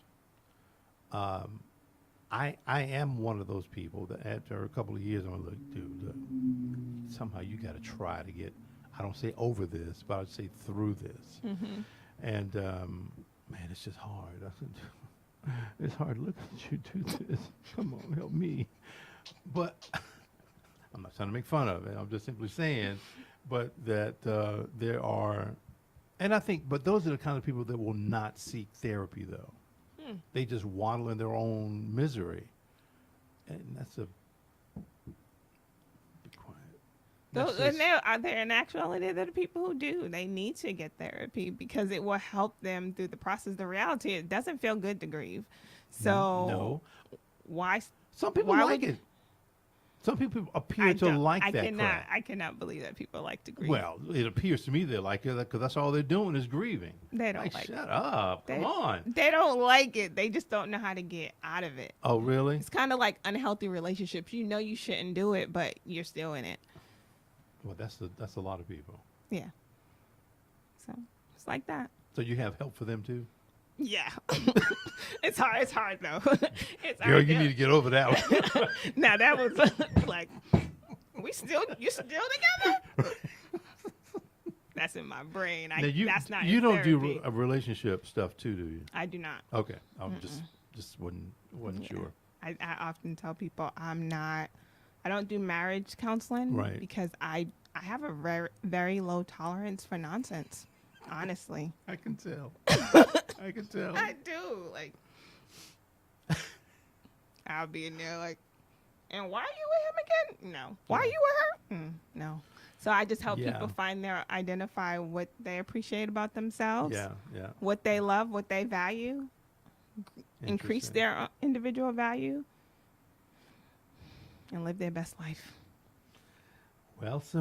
S1: I am one of those people that after a couple of years, I'm like, dude, somehow you got to try to get, I don't say over this, but I'd say through this. Mm-hmm. And man, it's just hard. I said, it's hard. Look at you do this. Come on, help me. But I'm not trying to make fun of it. I'm just simply saying, but that there are, and I think, but those are the kind of people that will not seek therapy, though. They just waddle in their own misery, and that's a. Be quiet.
S2: In actuality, they're the people who do. They need to get therapy because it will help them through the process. The reality, it doesn't feel good to grieve. So
S1: no.
S2: Why?
S1: Some people like it. Some people appear to like that crap.
S2: I cannot believe that people like to grieve.
S1: Well, it appears to me they like it because that's all they're doing is grieving.
S2: They don't like it.
S1: Shut up. Come on.
S2: They don't like it. They just don't know how to get out of it.
S1: Oh, really?
S2: It's kind of like unhealthy relationships. You know you shouldn't do it, but you're still in it.
S1: Well, that's a lot of people.
S2: Yeah. So it's like that.
S1: So you have help for them too?
S2: Yeah. It's hard though. It's
S1: Girl, you need to get over that one.
S2: Now that was like, you still together? That's in my brain. That's not.
S1: You don't do relationship stuff too, do you?
S2: I do not.
S1: Okay, I just wasn't sure.
S2: I often tell people I don't do marriage counseling,
S1: right? Because
S2: I have a very, very low tolerance for nonsense. Honestly,
S1: I can tell. I can tell.
S2: I do. Like, I'll be in there like, And why are you with him again? No. Why are you with her? No. So I just help people identify what they appreciate about themselves. What they love, what they value. Increase their individual value. And live their best life.
S1: Well, so.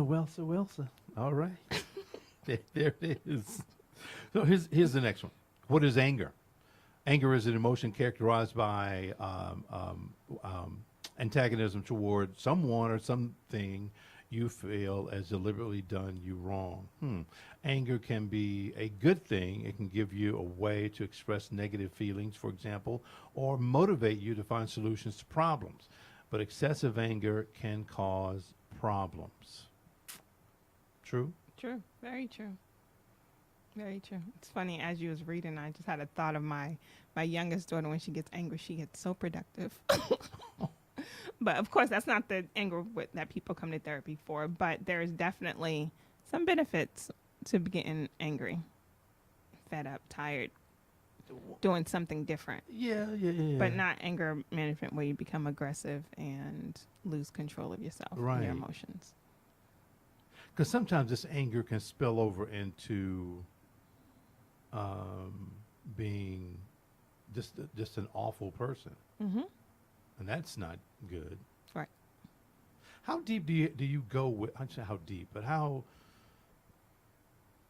S1: All right. there it is. So here's the next one. What is anger? Anger is an emotion characterized by antagonism toward someone or something you feel has deliberately done you wrong. Anger can be a good thing. It can give you a way to express negative feelings, for example, or motivate you to find solutions to problems. But excessive anger can cause problems. True?
S2: True. Very true. Very true. It's funny, as you was reading, I just had a thought of my youngest daughter. When she gets angry, she gets so productive. But of course, that's not the anger that people come to therapy for. But there's definitely some benefits to getting angry, fed up, tired, doing something different.
S1: Yeah.
S2: But not anger management where you become aggressive and lose control of yourself and your emotions.
S1: Because sometimes this anger can spill over into being just an awful person.
S2: Mm-hmm.
S1: And that's not good.
S2: Right.
S1: How deep do you go with? I don't know how deep, but how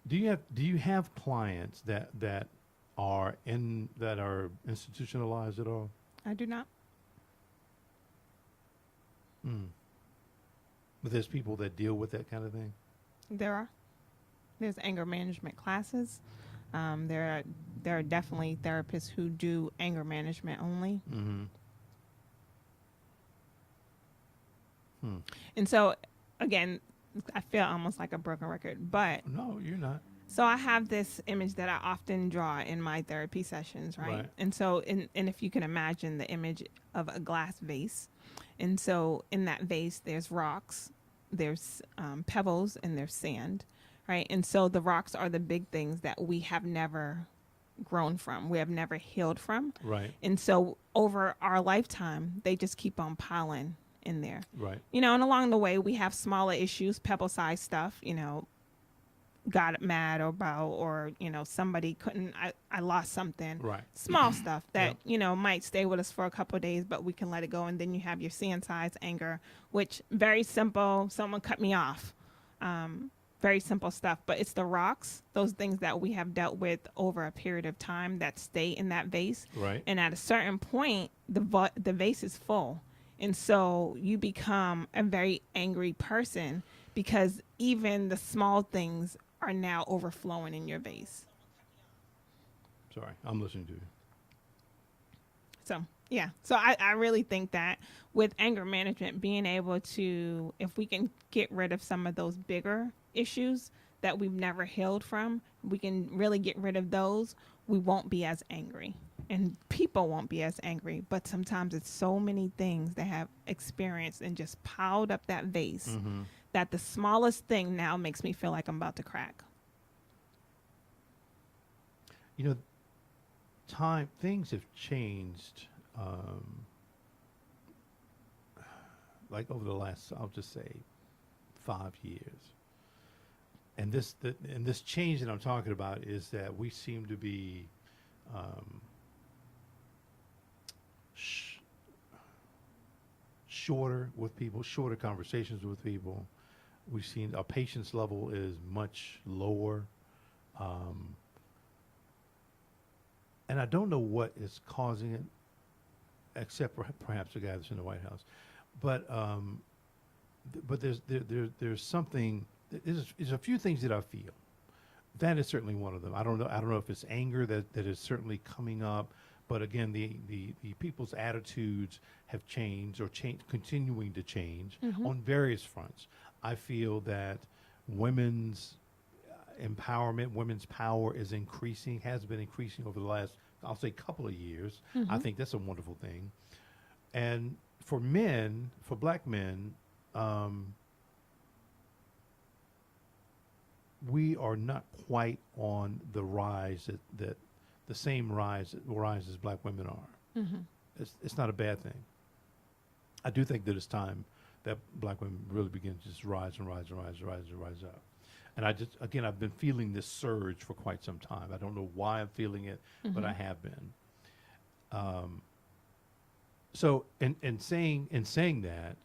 S1: do you have clients that are institutionalized at all?
S2: I do not.
S1: But there's people that deal with that kind of thing.
S2: There's anger management classes. There are definitely therapists who do anger management only.
S1: Mm-hmm.
S2: And so, again, I feel almost like a broken record, but
S1: no, you're not.
S2: So I have this image that I often draw in my therapy sessions, right? And so, and if you can imagine the image of a glass vase, and so in that vase, there's rocks, there's pebbles, and there's sand, right? And so the rocks are the big things that we have never grown from, we have never healed from,
S1: right? And
S2: so over our lifetime, they just keep on piling in there,
S1: right?
S2: And along the way, we have smaller issues, pebble-sized stuff, got mad about, or somebody couldn't, I lost something,
S1: right?
S2: Small stuff that might stay with us for a couple of days, but we can let it go. And then you have your sand size anger, which very simple, someone cut me off, very simple stuff. But it's the rocks, those things that we have dealt with over a period of time that stay in that vase,
S1: right? And
S2: at a certain point, the vase is full, and so you become a very angry person because even the small things are now overflowing in your vase.
S1: Sorry, I'm listening to you.
S2: So, yeah. So I really think that with anger management, being able to, if we can get rid of some of those bigger issues that we've never healed from, we can really get rid of those, we won't be as angry. And people won't be as angry. But sometimes it's so many things that have experienced and just piled up that vase, that the smallest thing now makes me feel like I'm about to crack.
S1: Things have changed, like over the last, I'll just say, 5 years. And this change that I'm talking about is that we seem to be shorter with people, shorter conversations with people. We've seen our patience level is much lower. And I don't know what is causing it, except perhaps the guy that's in the White House. But there's something. There's a few things that I feel. That is certainly one of them. I don't know if it's anger that is certainly coming up. But again, the people's attitudes have changed or continuing to change on various fronts. I feel that women's empowerment, women's power is increasing, has been increasing over the last, I'll say, couple of years. I think that's a wonderful thing. And for men, for black men, we are not quite on the rise that the same rise as black women are. It's not a bad thing. I do think that it's time that black women really begin to just rise and rise and rise and rise and rise up. And I've been feeling this surge for quite some time. I don't know why I'm feeling it, but I have been. So, in saying that,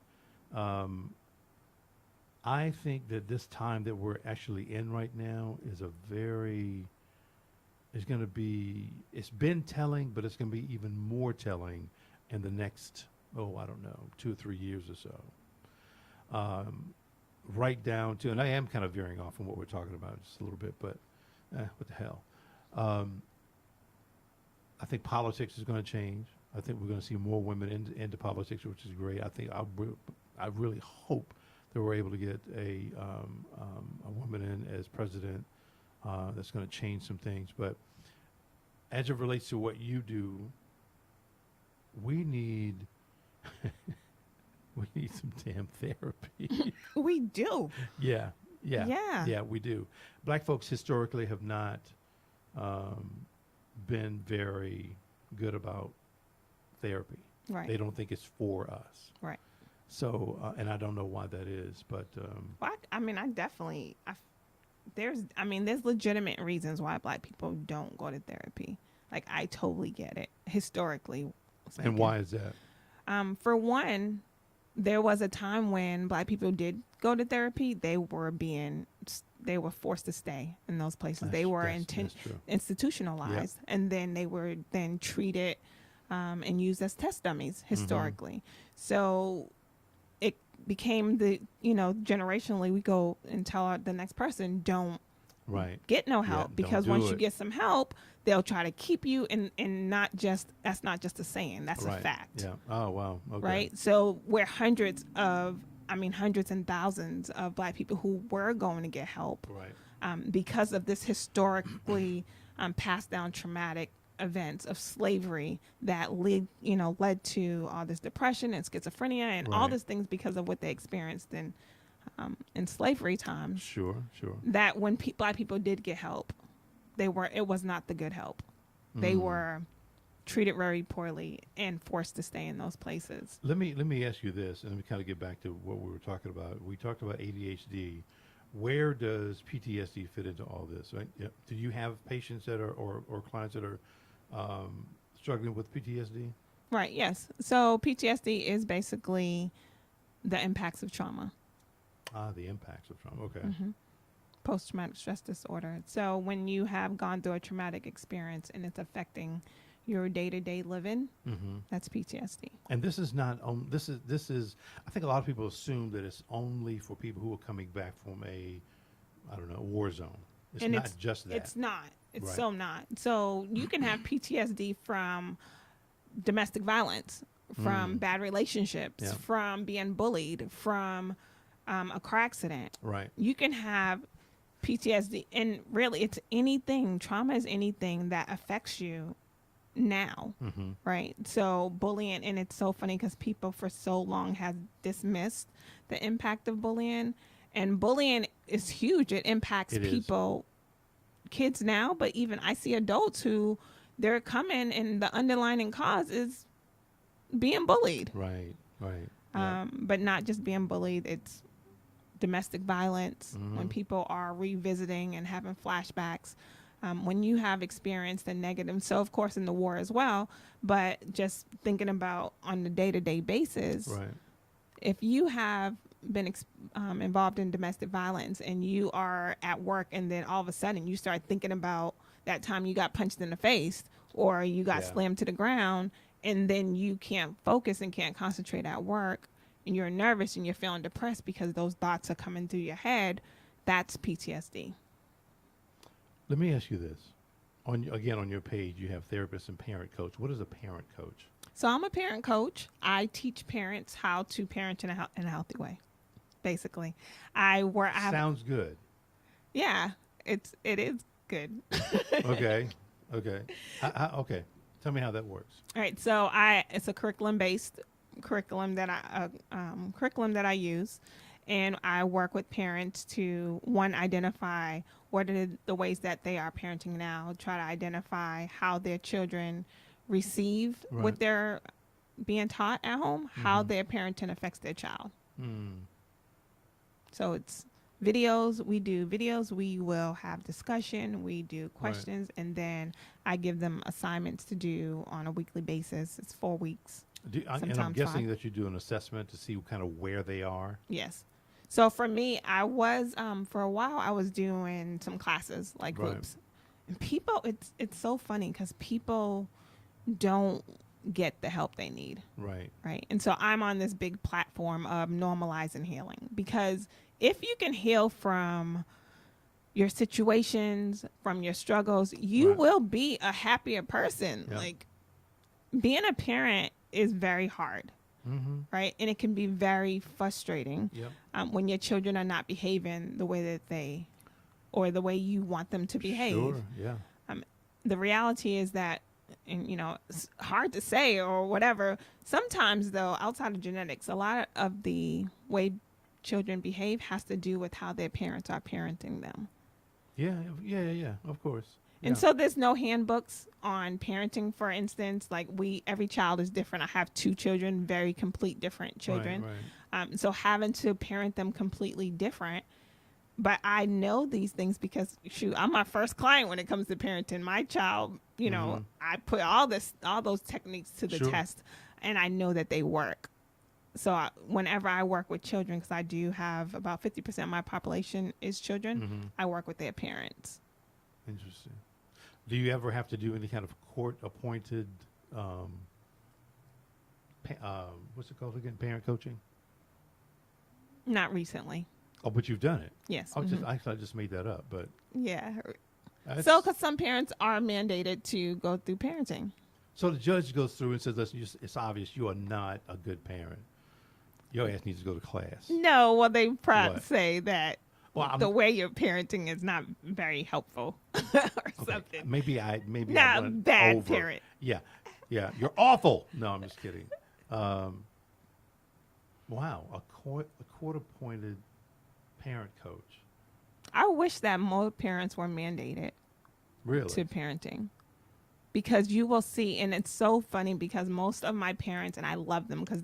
S1: I think that this time that we're actually in right now is it's been telling, but it's going to be even more telling in the next, I don't know, 2 or 3 years or so. Right down to, and I am kind of veering off from what we're talking about just a little bit, but what the hell. I think politics is going to change. I think we're going to see more women into politics, which is great. I think I really hope that we're able to get a woman in as president. That's going to change some things. But as it relates to what you do, we need we need some damn therapy.
S2: We do.
S1: Yeah, we do. Black folks historically have not been very good about therapy.
S2: Right.
S1: They don't think it's for us.
S2: Right.
S1: So, and I don't know why that is, but.
S2: Well, there's legitimate reasons why black people don't go to therapy. Like, I totally get it, historically speaking.
S1: And why is that?
S2: For one, there was a time when black people did go to therapy. They were forced to stay in those places. They were institutionalized, and then they were then treated and used as test dummies historically. So it became generationally, we go and tell the next person, don't get no help, because once you get some help, they'll try to keep you, and that's not just a saying, that's a fact.
S1: Yeah. Oh, wow. Okay.
S2: Right. So we're hundreds and thousands of black people who were going to get help because of this historically passed down traumatic events of slavery that led to all this depression and schizophrenia and all these things because of what they experienced in slavery times.
S1: Sure.
S2: That when black people did get help, it was not the good help. They were treated very poorly and forced to stay in those places.
S1: Let me ask you this, and let me kind of get back to what we were talking about. We talked about ADHD. Where does PTSD fit into all this? Right? Yeah. Do you have patients that are or clients that are struggling with PTSD?
S2: Right. Yes. So PTSD is basically the impacts of trauma.
S1: The impacts of trauma. Okay.
S2: Post-traumatic stress disorder. So when you have gone through a traumatic experience and it's affecting your day-to-day living, that's PTSD. And
S1: this is not this is I think a lot of people assume that it's only for people who are coming back from a war zone. It's not just that.
S2: It's not. It's so not. So you can have PTSD from domestic violence, from bad relationships, from being bullied, from a car accident.
S1: Right.
S2: You can have PTSD, and really it's anything. Trauma is anything that affects you now, right? So bullying, and it's so funny because people for so long have dismissed the impact of bullying, and bullying is huge. It impacts people, kids now, but even I see adults who they're coming and the underlying cause is being bullied.
S1: Right.
S2: But not just being bullied, it's domestic violence, when people are revisiting and having flashbacks, when you have experienced a negative. So of course in the war as well, but just thinking about on the day-to-day basis, if you have been involved in domestic violence and you are at work and then all of a sudden you start thinking about that time you got punched in the face or you got slammed to the ground, and then you can't focus and can't concentrate at work, and you're nervous and you're feeling depressed because those thoughts are coming through your head, that's PTSD.
S1: Let me ask you this. On your page, you have therapist and parent coach. What is a parent coach?
S2: So I'm a parent coach. I teach parents how to parent in a healthy way, basically.
S1: Sounds good.
S2: Yeah, it is good.
S1: Okay. Okay. Tell me how that works.
S2: All right. So it's a curriculum-based curriculum that I use, and I work with parents to identify what are the ways that they are parenting now, try to identify how their children received what they're being taught at home how their parenting affects their child. So it's videos. We do videos. We will have discussion. We do questions, and then I give them assignments to do on a weekly basis. It's 4 weeks.
S1: And I'm guessing that you do an assessment to see kind of where they are.
S2: Yes. So for me, I was for a while I was doing some classes like groups, and people. It's so funny because people don't get the help they need. Right. And so I'm on this big platform of normalizing healing, because if you can heal from your situations, from your struggles, you will be a happier person. Yeah. Like, being a parent is very hard. Right. And it can be very frustrating when your children are not behaving the way that or the way you want them to behave.
S1: Sure. Yeah.
S2: The reality is that, and it's hard to say or whatever. Sometimes, though, outside of genetics, a lot of the way children behave has to do with how their parents are parenting them.
S1: Yeah, of course.
S2: And so there's no handbooks on parenting, for instance. Like, every child is different. I have 2 children, very complete different children. Right. So having to parent them completely different. But I know these things because, shoot, I'm my first client when it comes to parenting. My child, I put all those techniques to the test, and I know that they work. So whenever I work with children, because I do have about 50% of my population is children, I work with their parents.
S1: Interesting. Do you ever have to do any kind of court-appointed, what's it called again, parent coaching?
S2: Not recently.
S1: Oh, but you've done it.
S2: Yes.
S1: I just made that up, but
S2: yeah. So, because some parents are mandated to go through parenting.
S1: So the judge goes through and says, "Listen, it's obvious you are not a good parent. Your ass needs to go to class."
S2: No, well, they say that the way you're parenting is not very helpful or something.
S1: Maybe
S2: not a bad parent.
S1: Yeah, you're awful. No, I'm just kidding. Wow, a court-appointed parent coach.
S2: I wish that more parents were mandated to parenting, because you will see, and it's so funny because most of my parents, and I love them because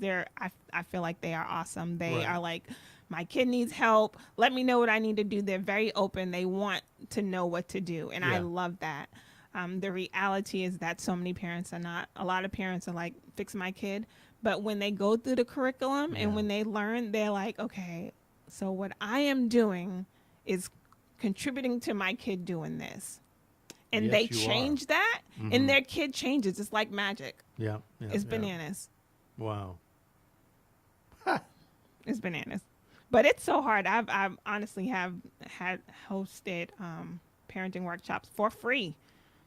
S2: I feel like they are awesome. They are like, my kid needs help. Let me know what I need to do. They're very open. They want to know what to do, and I love that. The reality is that so many parents are not. A lot of parents are like, fix my kid. But when they go through the curriculum and when they learn, they're like, okay, so what I am doing is contributing to my kid doing this. And they change that, and their kid changes. It's like magic. Yeah. It's bananas.
S1: Wow.
S2: It's bananas. But it's so hard. I've honestly had hosted parenting workshops for free,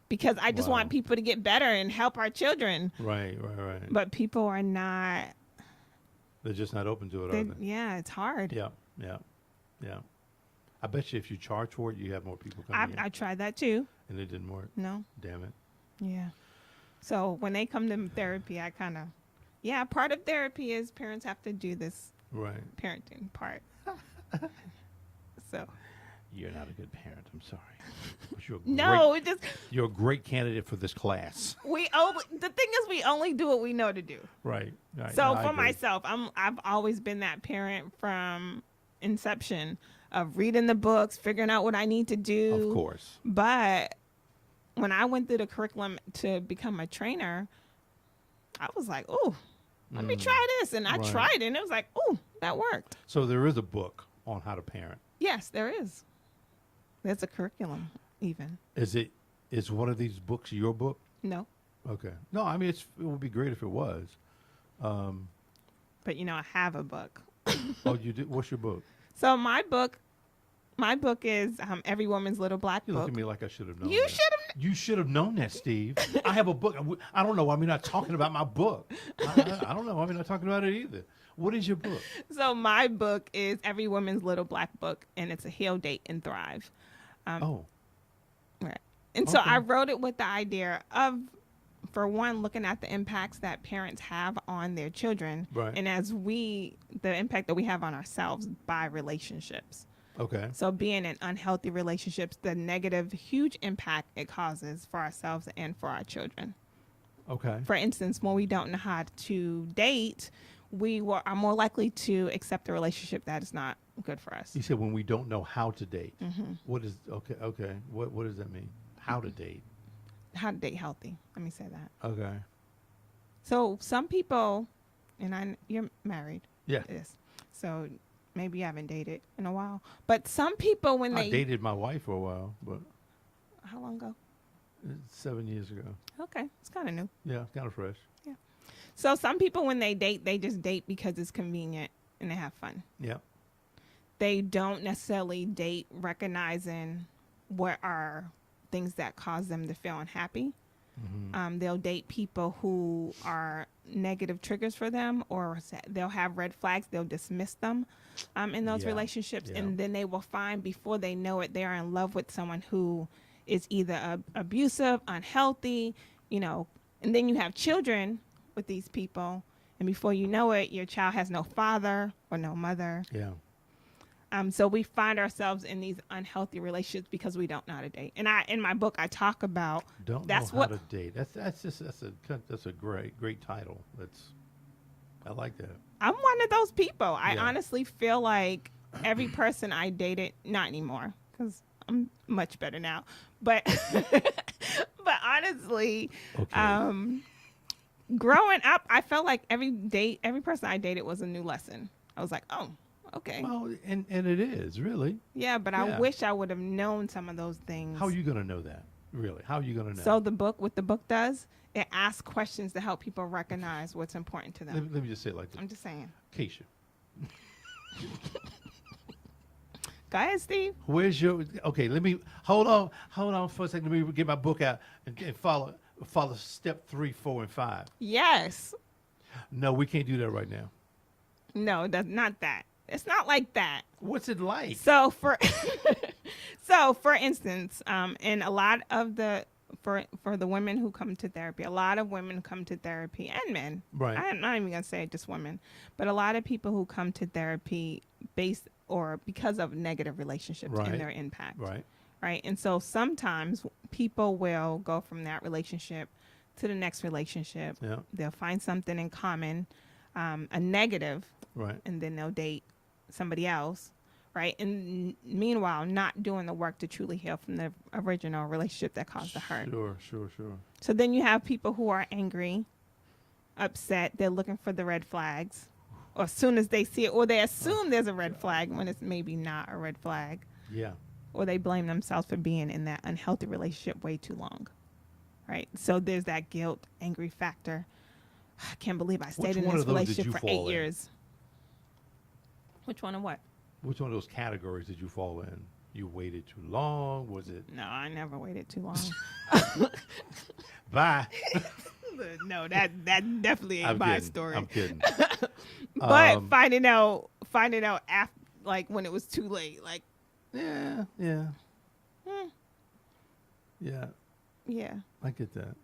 S2: because I just want people to get better and help our children. Right. But people are not.
S1: They're just not open to it, are they?
S2: Yeah, it's hard.
S1: Yeah. I bet you if you charge for it, you have more people coming in.
S2: I tried that too.
S1: And it didn't work?
S2: No.
S1: Damn it.
S2: Yeah. So when they come to therapy, I kind of, part of therapy is parents have to do this parenting part. So.
S1: You're not a good parent. I'm sorry. But you're a great candidate for this class.
S2: The thing is, we only do what we know to do.
S1: Right.
S2: So for myself, I've always been that parent from inception of reading the books, figuring out what I need to do.
S1: Of course.
S2: But when I went through the curriculum to become a trainer, I was like, "Oh, let me try this," and I tried it, and it was like, "Oh, that worked."
S1: So there is a book on how to parent.
S2: Yes, there is. There's a curriculum, even.
S1: Is one of these books your book?
S2: No.
S1: Okay. No, I mean, it would be great if it was.
S2: But I have a book.
S1: Oh, you do? What's your book?
S2: So my book is Every Woman's Little Black Book.
S1: You look at me like I should have known.
S2: You
S1: should have known that, Steve. I have a book. I don't know why we're not talking about my book. I don't know why we're not talking about it either. What is your book?
S2: So my book is Every Woman's Little Black Book, and it's a Heal, Date, and Thrive. Right. And so I wrote it with the idea of, for one, looking at the impacts that parents have on their children, and the impact that we have on ourselves by relationships.
S1: Okay.
S2: So being in unhealthy relationships, the negative, huge impact it causes for ourselves and for our children.
S1: Okay.
S2: For instance, when we don't know how to date, are more likely to accept a relationship that is not good for us.
S1: You said when we don't know how to date. What is okay? What does that mean? How to date?
S2: How to date healthy. Let me say that.
S1: Okay.
S2: So some people, you're married.
S1: Yeah.
S2: Yes. So maybe you haven't dated in a while. But some people, when
S1: I
S2: they
S1: dated my wife for a while, but
S2: how long ago?
S1: 7 years ago.
S2: Okay, it's kind of new.
S1: Yeah, kind of fresh.
S2: Yeah. So some people, when they date, they just date because it's convenient and they have fun.
S1: Yeah.
S2: They don't necessarily date recognizing what are things that cause them to feel unhappy. They'll date people who are negative triggers for them, or they'll have red flags. They'll dismiss them in those relationships.
S1: Yeah.
S2: And then they will find, before they know it, they are in love with someone who is either abusive, unhealthy, and then you have children with these people. And before you know it, your child has no father or no mother.
S1: Yeah.
S2: So we find ourselves in these unhealthy relationships because we don't know how to date. And in my book, I talk about
S1: Don't know how to date. That's a great title. I like that.
S2: I'm one of those people. I honestly feel like every person I dated, not anymore, because I'm much better now. But but honestly, growing up, I felt like every person I dated was a new lesson. I was like, oh, okay.
S1: Well, and it is, really.
S2: Yeah, but I wish I would have known some of those things.
S1: How are you going to know that? Really? How are you going to know?
S2: So what the book does, it asks questions to help people recognize what's important to them.
S1: Let me just say it like this.
S2: I'm just saying.
S1: Keisha.
S2: Go ahead, Steve.
S1: Where's your... Okay, let me... Hold on for a second. Let me get my book out and follow step 3, 4, and 5.
S2: Yes.
S1: No, we can't do that right now.
S2: No, that's not that. It's not like that.
S1: What's it like?
S2: So for instance, in a lot of for the women who come to therapy, a lot of women come to therapy, and men.
S1: Right.
S2: I'm not even gonna say just women, but a lot of people who come to therapy because of negative relationships and their impact.
S1: Right.
S2: Right. And so sometimes people will go from that relationship to the next relationship.
S1: Yeah.
S2: They'll find something in common, a negative.
S1: Right.
S2: And then they'll date somebody else, right? And meanwhile, not doing the work to truly heal from the original relationship that caused the hurt.
S1: Sure.
S2: So then you have people who are angry, upset. They're looking for the red flags, or as soon as they see it, or they assume there's a red flag when it's maybe not a red flag.
S1: Yeah.
S2: Or they blame themselves for being in that unhealthy relationship way too long, right? So there's that guilt, angry factor. I can't believe I stayed in this relationship for 8 years. Which one and what?
S1: Which one of those categories did you fall in? You waited too long? Was it?
S2: No, I never waited too long.
S1: Bye.
S2: No, that definitely ain't my story.
S1: I'm kidding.
S2: But finding out after, like, when it was too late, like.
S1: Yeah.
S2: Yeah.
S1: I get that.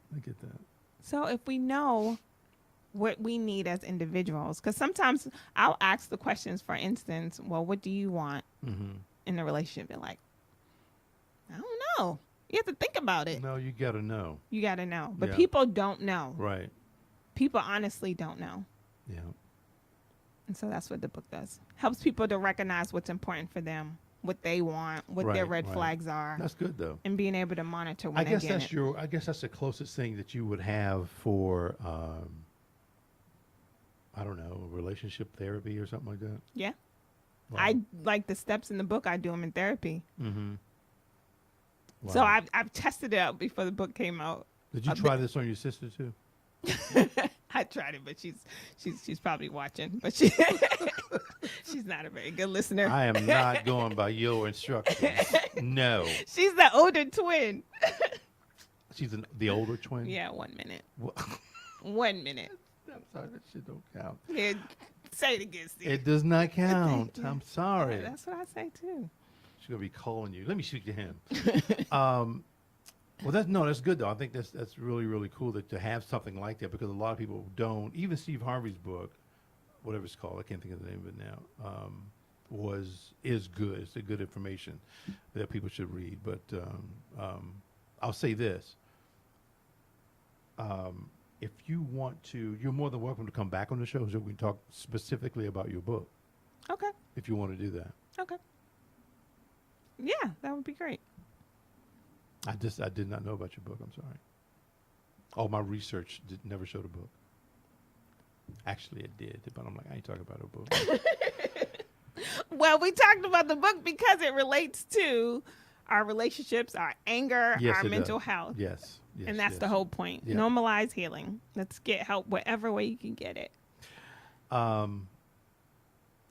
S2: So if we know what we need as individuals, because sometimes I'll ask the questions, for instance, well, what do you want in a relationship? And like, I don't know. You have to think about it.
S1: No, you got to know.
S2: You got to know. But people don't know.
S1: Right.
S2: People honestly don't know.
S1: Yeah.
S2: And so that's what the book does. Helps people to recognize what's important for them, what they want, what their red flags are.
S1: That's good, though.
S2: And being able to monitor when they get it.
S1: I guess that's the closest thing that you would have for, I don't know, relationship therapy or something like that.
S2: Yeah.
S1: Wow.
S2: I like the steps in the book. I do them in therapy.
S1: Mm-hmm. Wow.
S2: So I've tested it out before the book came out.
S1: Did you try this on your sister too?
S2: I tried it, but she's probably watching. But she's not a very good listener.
S1: I am not going by your instructions. No.
S2: She's the older twin.
S1: She's the older twin?
S2: Yeah, 1 minute. 1 minute.
S1: I'm sorry, that shit don't count.
S2: Yeah, say it again, Steve.
S1: It does not count. I'm sorry.
S2: Yeah, that's what I say too.
S1: She's gonna be calling you. Let me speak to him. Well, that's good though. I think that's really, really cool to have something like that, because a lot of people don't. Even Steve Harvey's book, whatever it's called, I can't think of the name of it now, is good. It's a good information that people should read. But I'll say this: if you want to, you're more than welcome to come back on the show so we can talk specifically about your book.
S2: Okay.
S1: If you want to do that.
S2: Okay. Yeah, that would be great.
S1: I did not know about your book. I'm sorry. All my research never showed a book. Actually, it did, but I'm like, I ain't talking about a book.
S2: Well, we talked about the book because it relates to our relationships, our anger,
S1: Yes,
S2: our
S1: it
S2: mental
S1: does.
S2: health.
S1: Yes. Yes.
S2: And that's
S1: yes.
S2: the whole point.
S1: Yeah.
S2: Normalize healing. Let's get help whatever way you can get it.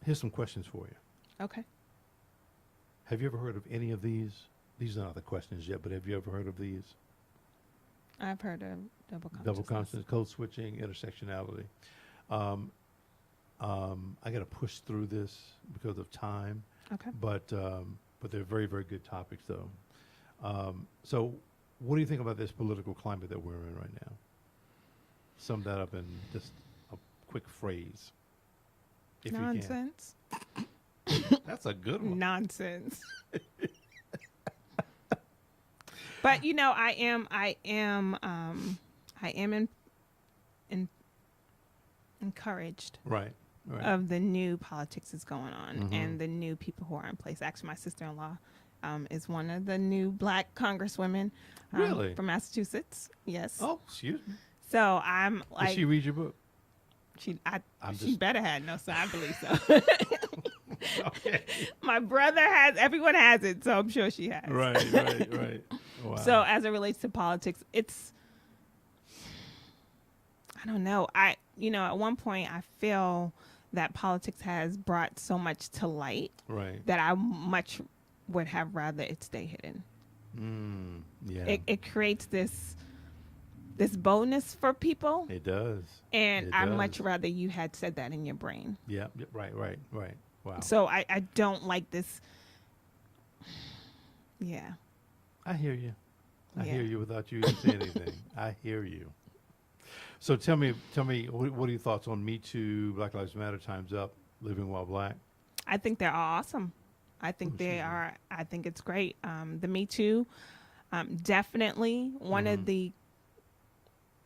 S1: Here's some questions for you.
S2: Okay.
S1: Have you ever heard of any of these? These are not the questions yet, but have you ever heard of these?
S2: I've heard of double consciousness.
S1: Double consciousness, code switching, intersectionality. I got to push through this because of time.
S2: Okay.
S1: But they're very, very good topics, though. So what do you think about this political climate that we're in right now? Sum that up in just a quick phrase. If
S2: Nonsense.
S1: You can. That's a good one.
S2: Nonsense. But I am encouraged.
S1: Right.
S2: Of the new politics that's going on
S1: Mm-hmm.
S2: and the new people who are in place. Actually, my sister-in-law is one of the new black congresswomen
S1: Really?
S2: from Massachusetts. Yes.
S1: Oh, excuse me.
S2: So I'm like,
S1: Did she read your book?
S2: she
S1: just-
S2: better had no, so I believe so.
S1: Okay.
S2: My brother has, everyone has it, so I'm sure she has.
S1: Right. Wow.
S2: So as it relates to politics, it's, I don't know. At one point I feel that politics has brought so much to light that I much would have rather it stay hidden.
S1: Yeah.
S2: It creates this boldness for people.
S1: It does.
S2: And
S1: It
S2: I'd
S1: does.
S2: much rather you had said that in your brain.
S1: Yeah. Right. Wow.
S2: So I don't like this. Yeah.
S1: I hear you. I
S2: Yeah.
S1: hear you without you even saying anything. I hear you. So tell me, what are your thoughts on Me Too, Black Lives Matter, Time's Up, Living While Black?
S2: I think they're awesome. I think they are. I think it's great. The Me Too, definitely one of the.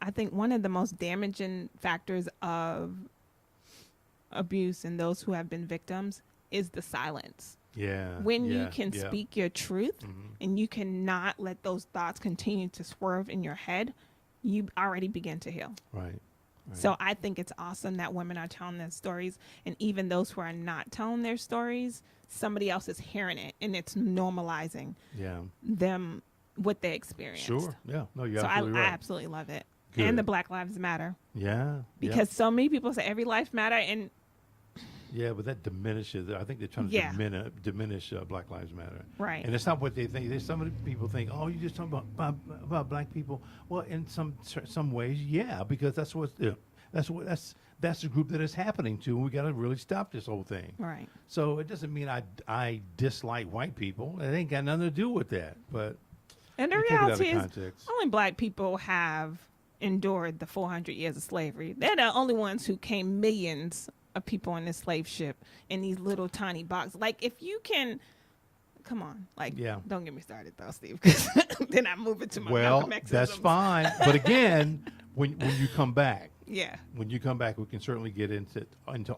S2: I think one of the most damaging factors of abuse and those who have been victims is the silence.
S1: Yeah.
S2: When you can speak your truth
S1: Mm-hmm.
S2: and you cannot let those thoughts continue to swerve in your head, you already begin to heal.
S1: Right.
S2: So I think it's awesome that women are telling their stories, and even those who are not telling their stories, somebody else is hearing it, and it's normalizing them what they experienced.
S1: Sure. Yeah. No, you're
S2: So
S1: absolutely
S2: I
S1: right.
S2: absolutely love it.
S1: Good.
S2: And the Black Lives Matter.
S1: Yeah.
S2: Because so many people say every life matter, and
S1: Yeah, but that diminishes. I think they're trying to diminish Black Lives Matter.
S2: Right.
S1: And it's not what they think. Some people think, oh, you just talking about black people. Well, in some ways, yeah, because that's the group that it's happening to, and we got to really stop this whole thing.
S2: right.
S1: So it doesn't mean I dislike white people. It ain't got nothing to do with that. But
S2: And the
S1: you take it out of
S2: reality is,
S1: context.
S2: only black people have endured the 400 years of slavery. They're the only ones who came millions of people in this slave ship in these little tiny boxes. Like, if you can, come on, like, don't get me started though, Steve, because then I move it to my Malcolm X-isms.
S1: That's fine. But again, when you come back,
S2: Yeah.
S1: when you come back, we can certainly get into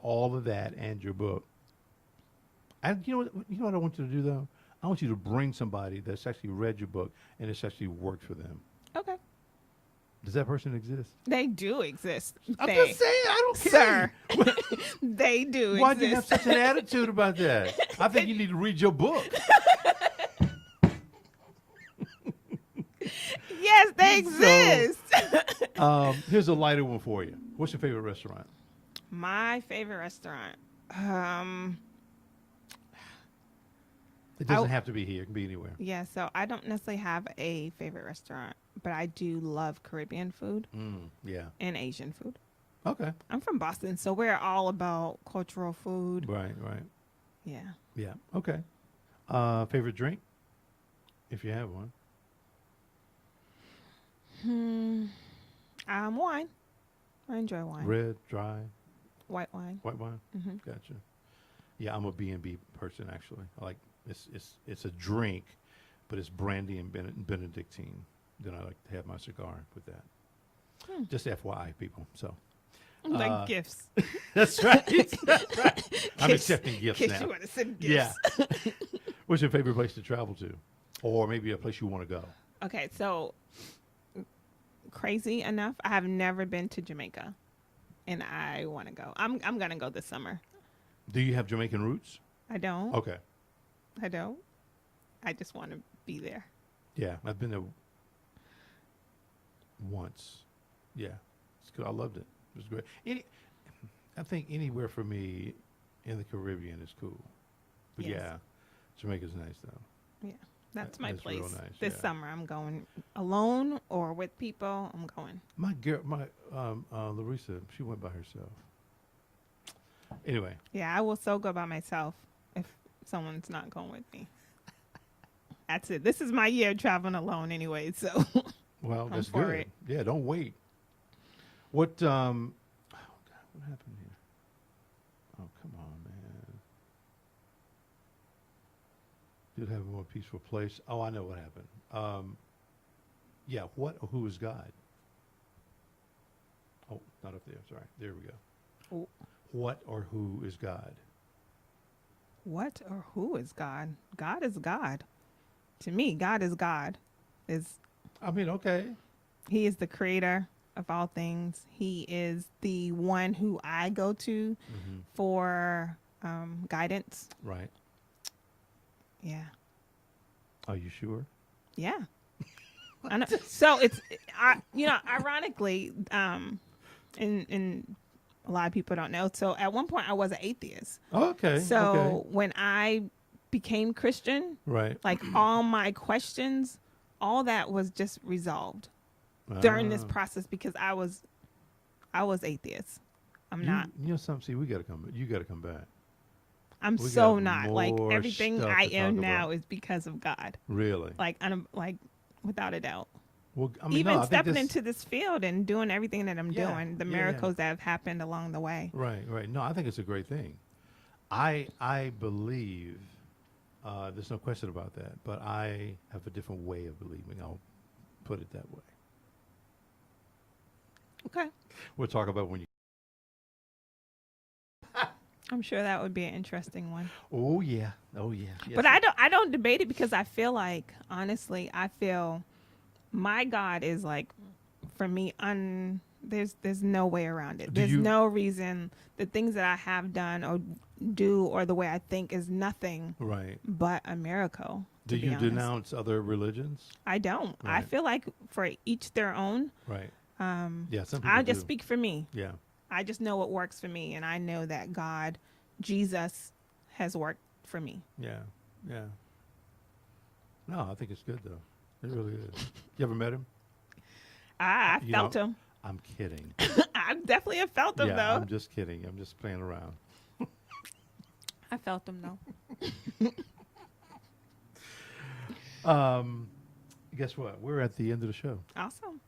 S1: all of that and your book. You know what I want you to do though? I want you to bring somebody that's actually read your book and it's actually worked for them.
S2: Okay.
S1: Does that person exist?
S2: They do exist.
S1: I'm just saying, I don't
S2: Sir,
S1: care.
S2: they do
S1: Why do
S2: exist.
S1: you have such an attitude about that? I think you need to read your book.
S2: Yes, they exist.
S1: Here's a lighter one for you. What's your favorite restaurant?
S2: My favorite restaurant.
S1: It doesn't have to be here. It can be anywhere.
S2: Yeah, so I don't necessarily have a favorite restaurant, but I do love Caribbean food
S1: Yeah.
S2: and Asian food.
S1: Okay.
S2: I'm from Boston, so we're all about cultural food.
S1: Right.
S2: Yeah.
S1: Yeah. Okay. Favorite drink? If you have one.
S2: Wine. I enjoy wine.
S1: Red, dry,
S2: White wine.
S1: white wine.
S2: Mm-hmm.
S1: Gotcha. Yeah, I'm a B&B person actually. I like it's a drink, but it's brandy and Benedictine. Then I like to have my cigar with that. Just FYI, people. So
S2: Like gifts.
S1: that's right. That's right. I'm
S2: Case-
S1: accepting gifts
S2: case
S1: now.
S2: you want to send
S1: Yeah.
S2: gifts.
S1: What's your favorite place to travel to, or maybe a place you want to go?
S2: Okay, so crazy enough, I have never been to Jamaica, and I want to go. I'm gonna go this summer.
S1: Do you have Jamaican roots?
S2: I don't.
S1: Okay.
S2: I don't. I just want to be there.
S1: Yeah, I've been there once. Yeah, it's good. I loved it. It was great. I think anywhere for me in the Caribbean is cool. But
S2: Yes.
S1: yeah, Jamaica's nice though.
S2: Yeah, that's my
S1: That's real
S2: place.
S1: nice,
S2: This
S1: yeah.
S2: summer, I'm going alone or with people. I'm going.
S1: My girl, Larissa, she went by herself. Anyway,
S2: Yeah, I will so go by myself if someone's not going with me. That's it. This is my year of traveling alone anyway, so
S1: well,
S2: I'm
S1: that's
S2: for
S1: good.
S2: it.
S1: Yeah, don't wait. What? Oh God, what happened here? Oh, come on, man. Did have a more peaceful place. Oh, I know what happened. Yeah, what or who is God? Oh, not up there. Sorry. There we go.
S2: Oh.
S1: What or who is God?
S2: what or who is God? God is God. To me, God is God.
S1: I mean, okay.
S2: He is the creator of all things. He is the one who I go to for guidance.
S1: Right.
S2: Yeah.
S1: Are you sure?
S2: Yeah. I know. So it's, ironically, and a lot of people don't know. So at one point I was an atheist.
S1: Oh, okay.
S2: So
S1: okay.
S2: when I became Christian,
S1: Right.
S2: like all my questions, all that was just resolved during this process because I was atheist. I'm not.
S1: You know something? See, we got to come. You got to come back.
S2: I'm
S1: We
S2: so
S1: got
S2: not. Like
S1: more
S2: everything
S1: stuff
S2: I
S1: to
S2: am
S1: talk
S2: now
S1: about.
S2: is because of God.
S1: Really?
S2: Like without a doubt.
S1: Well, I mean,
S2: Even
S1: no, I think
S2: stepping
S1: this-
S2: into this field and doing everything that I'm
S1: Yeah,
S2: doing, the
S1: yeah,
S2: miracles that have happened along the way.
S1: Right, right. No, I think it's a great thing. I believe, there's no question about that, but I have a different way of believing. I'll put it that way.
S2: Okay.
S1: We'll talk about when you.
S2: I'm sure that would be an interesting one.
S1: Oh yeah, oh yeah. Yes,
S2: But I don't debate it because I feel like, honestly, I feel my God is like, for me, there's no way around it. There's no reason. The things that I have done or do or the way I think is nothing
S1: right.
S2: but a miracle.
S1: Do you denounce other religions?
S2: I don't. I
S1: Right.
S2: feel like for each their own.
S1: Right. Yeah, some people
S2: I just
S1: do.
S2: speak for me.
S1: Yeah.
S2: I just know what works for me, and I know that God, Jesus, has worked for me.
S1: Yeah. Yeah. No, I think it's good though. It really is. You ever met him?
S2: I
S1: You
S2: felt
S1: know,
S2: him.
S1: I'm kidding.
S2: I definitely have felt him,
S1: Yeah,
S2: though.
S1: I'm just kidding. I'm just playing around.
S2: I felt him, though.
S1: Guess what? We're at the end of the show.
S2: Awesome.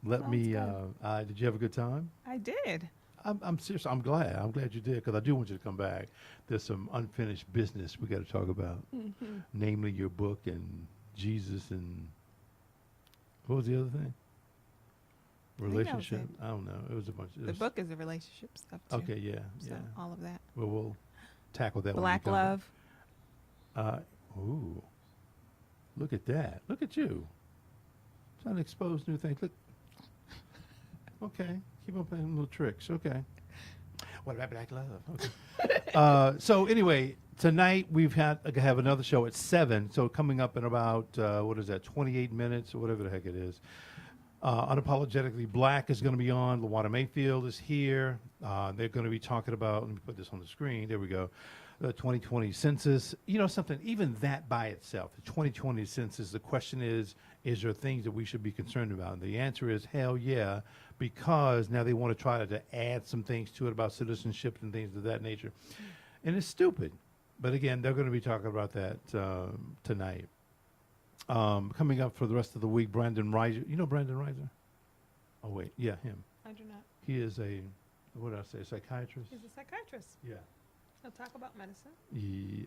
S1: Let
S2: Sounds
S1: me.
S2: good.
S1: Did you have a good time?
S2: I did.
S1: I'm serious. I'm glad. I'm glad you did because I do want you to come back. There's some unfinished business we got to talk about, namely your book and Jesus and what was the other thing?
S2: think that was
S1: Relationship.
S2: it.
S1: I don't know. It was a bunch.
S2: The book is a relationship stuff, too.
S1: Okay. Yeah.
S2: So,
S1: Yeah.
S2: all of that.
S1: Well, we'll tackle that.
S2: Black
S1: when you come
S2: love.
S1: Ooh. Look at that. Look at you. Trying to expose new things. Look. Okay. Keep on playing little tricks. Okay. What about black love? Okay. So anyway, tonight we've have another show at 7. So coming up in about, 28 minutes or whatever the heck it is. Unapologetically Black is going to be on. LaWanda Mayfield is here. They're going to be talking about, let me put this on the screen. There we go. The 2020 census. You know something, even that by itself, the 2020 census, the question is there things that we should be concerned about? And the answer is hell yeah, because now they want to try to add some things to it about citizenship and things of that nature. And it's stupid. But again, they're going to be talking about that tonight. Coming up for the rest of the week, Brandon Reiser. You know Brandon Reiser? Oh, wait. Yeah, him.
S2: I do not.
S1: He is what did I say, psychiatrist?
S2: He's a psychiatrist.
S1: Yeah.
S2: He'll talk about medicine.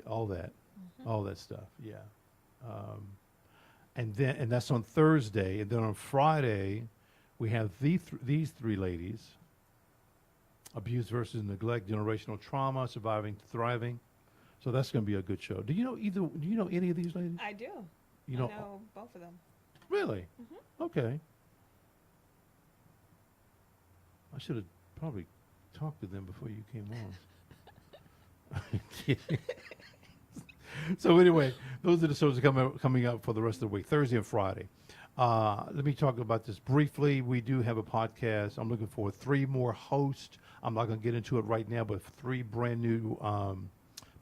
S1: All that stuff. Yeah. And that's on Thursday. And then on Friday, We have these three ladies: abuse versus neglect, generational trauma, surviving to thriving. So that's going to be a good show. Do you know any of these ladies?
S2: I do.
S1: You
S2: I
S1: know,
S2: know both of them.
S1: really?
S2: Mm-hmm.
S1: Okay. I should have probably talked to them before you came on. So anyway, those are the shows that are coming up for the rest of the week, Thursday and Friday. Let me talk about this briefly. We do have a podcast. I'm looking for 3 more hosts. I'm not going to get into it right now, but 3 brand new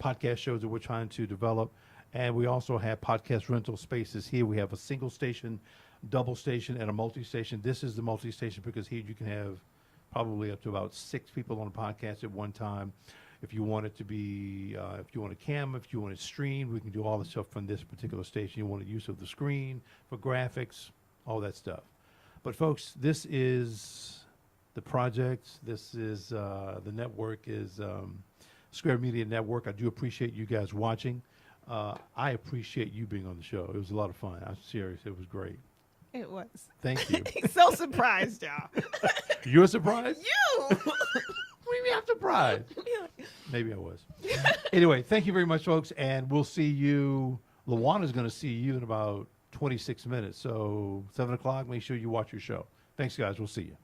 S1: podcast shows that we're trying to develop. And we also have podcast rental spaces here. We have a single station, double station, and a multi-station. This is the multi-station because here you can have probably up to about 6 people on a podcast at one time. If you want it to be, if you want a cam, if you want it streamed, we can do all the stuff from this particular station. You want use of the screen for graphics, all that stuff. But folks, this is the project. This is the network is Square Media Network. I do appreciate you guys watching. I appreciate you being on the show. It was a lot of fun. I'm serious. It was great.
S2: It was.
S1: Thank you.
S2: He's so surprised, y'all.
S1: You're surprised?
S2: You!
S1: What do you mean I'm surprised? Maybe I was. Anyway, thank you very much, folks, and we'll see you. Lawana's going to see you in about 26 minutes. So 7 o'clock, make sure you watch your show. Thanks, guys. We'll see you.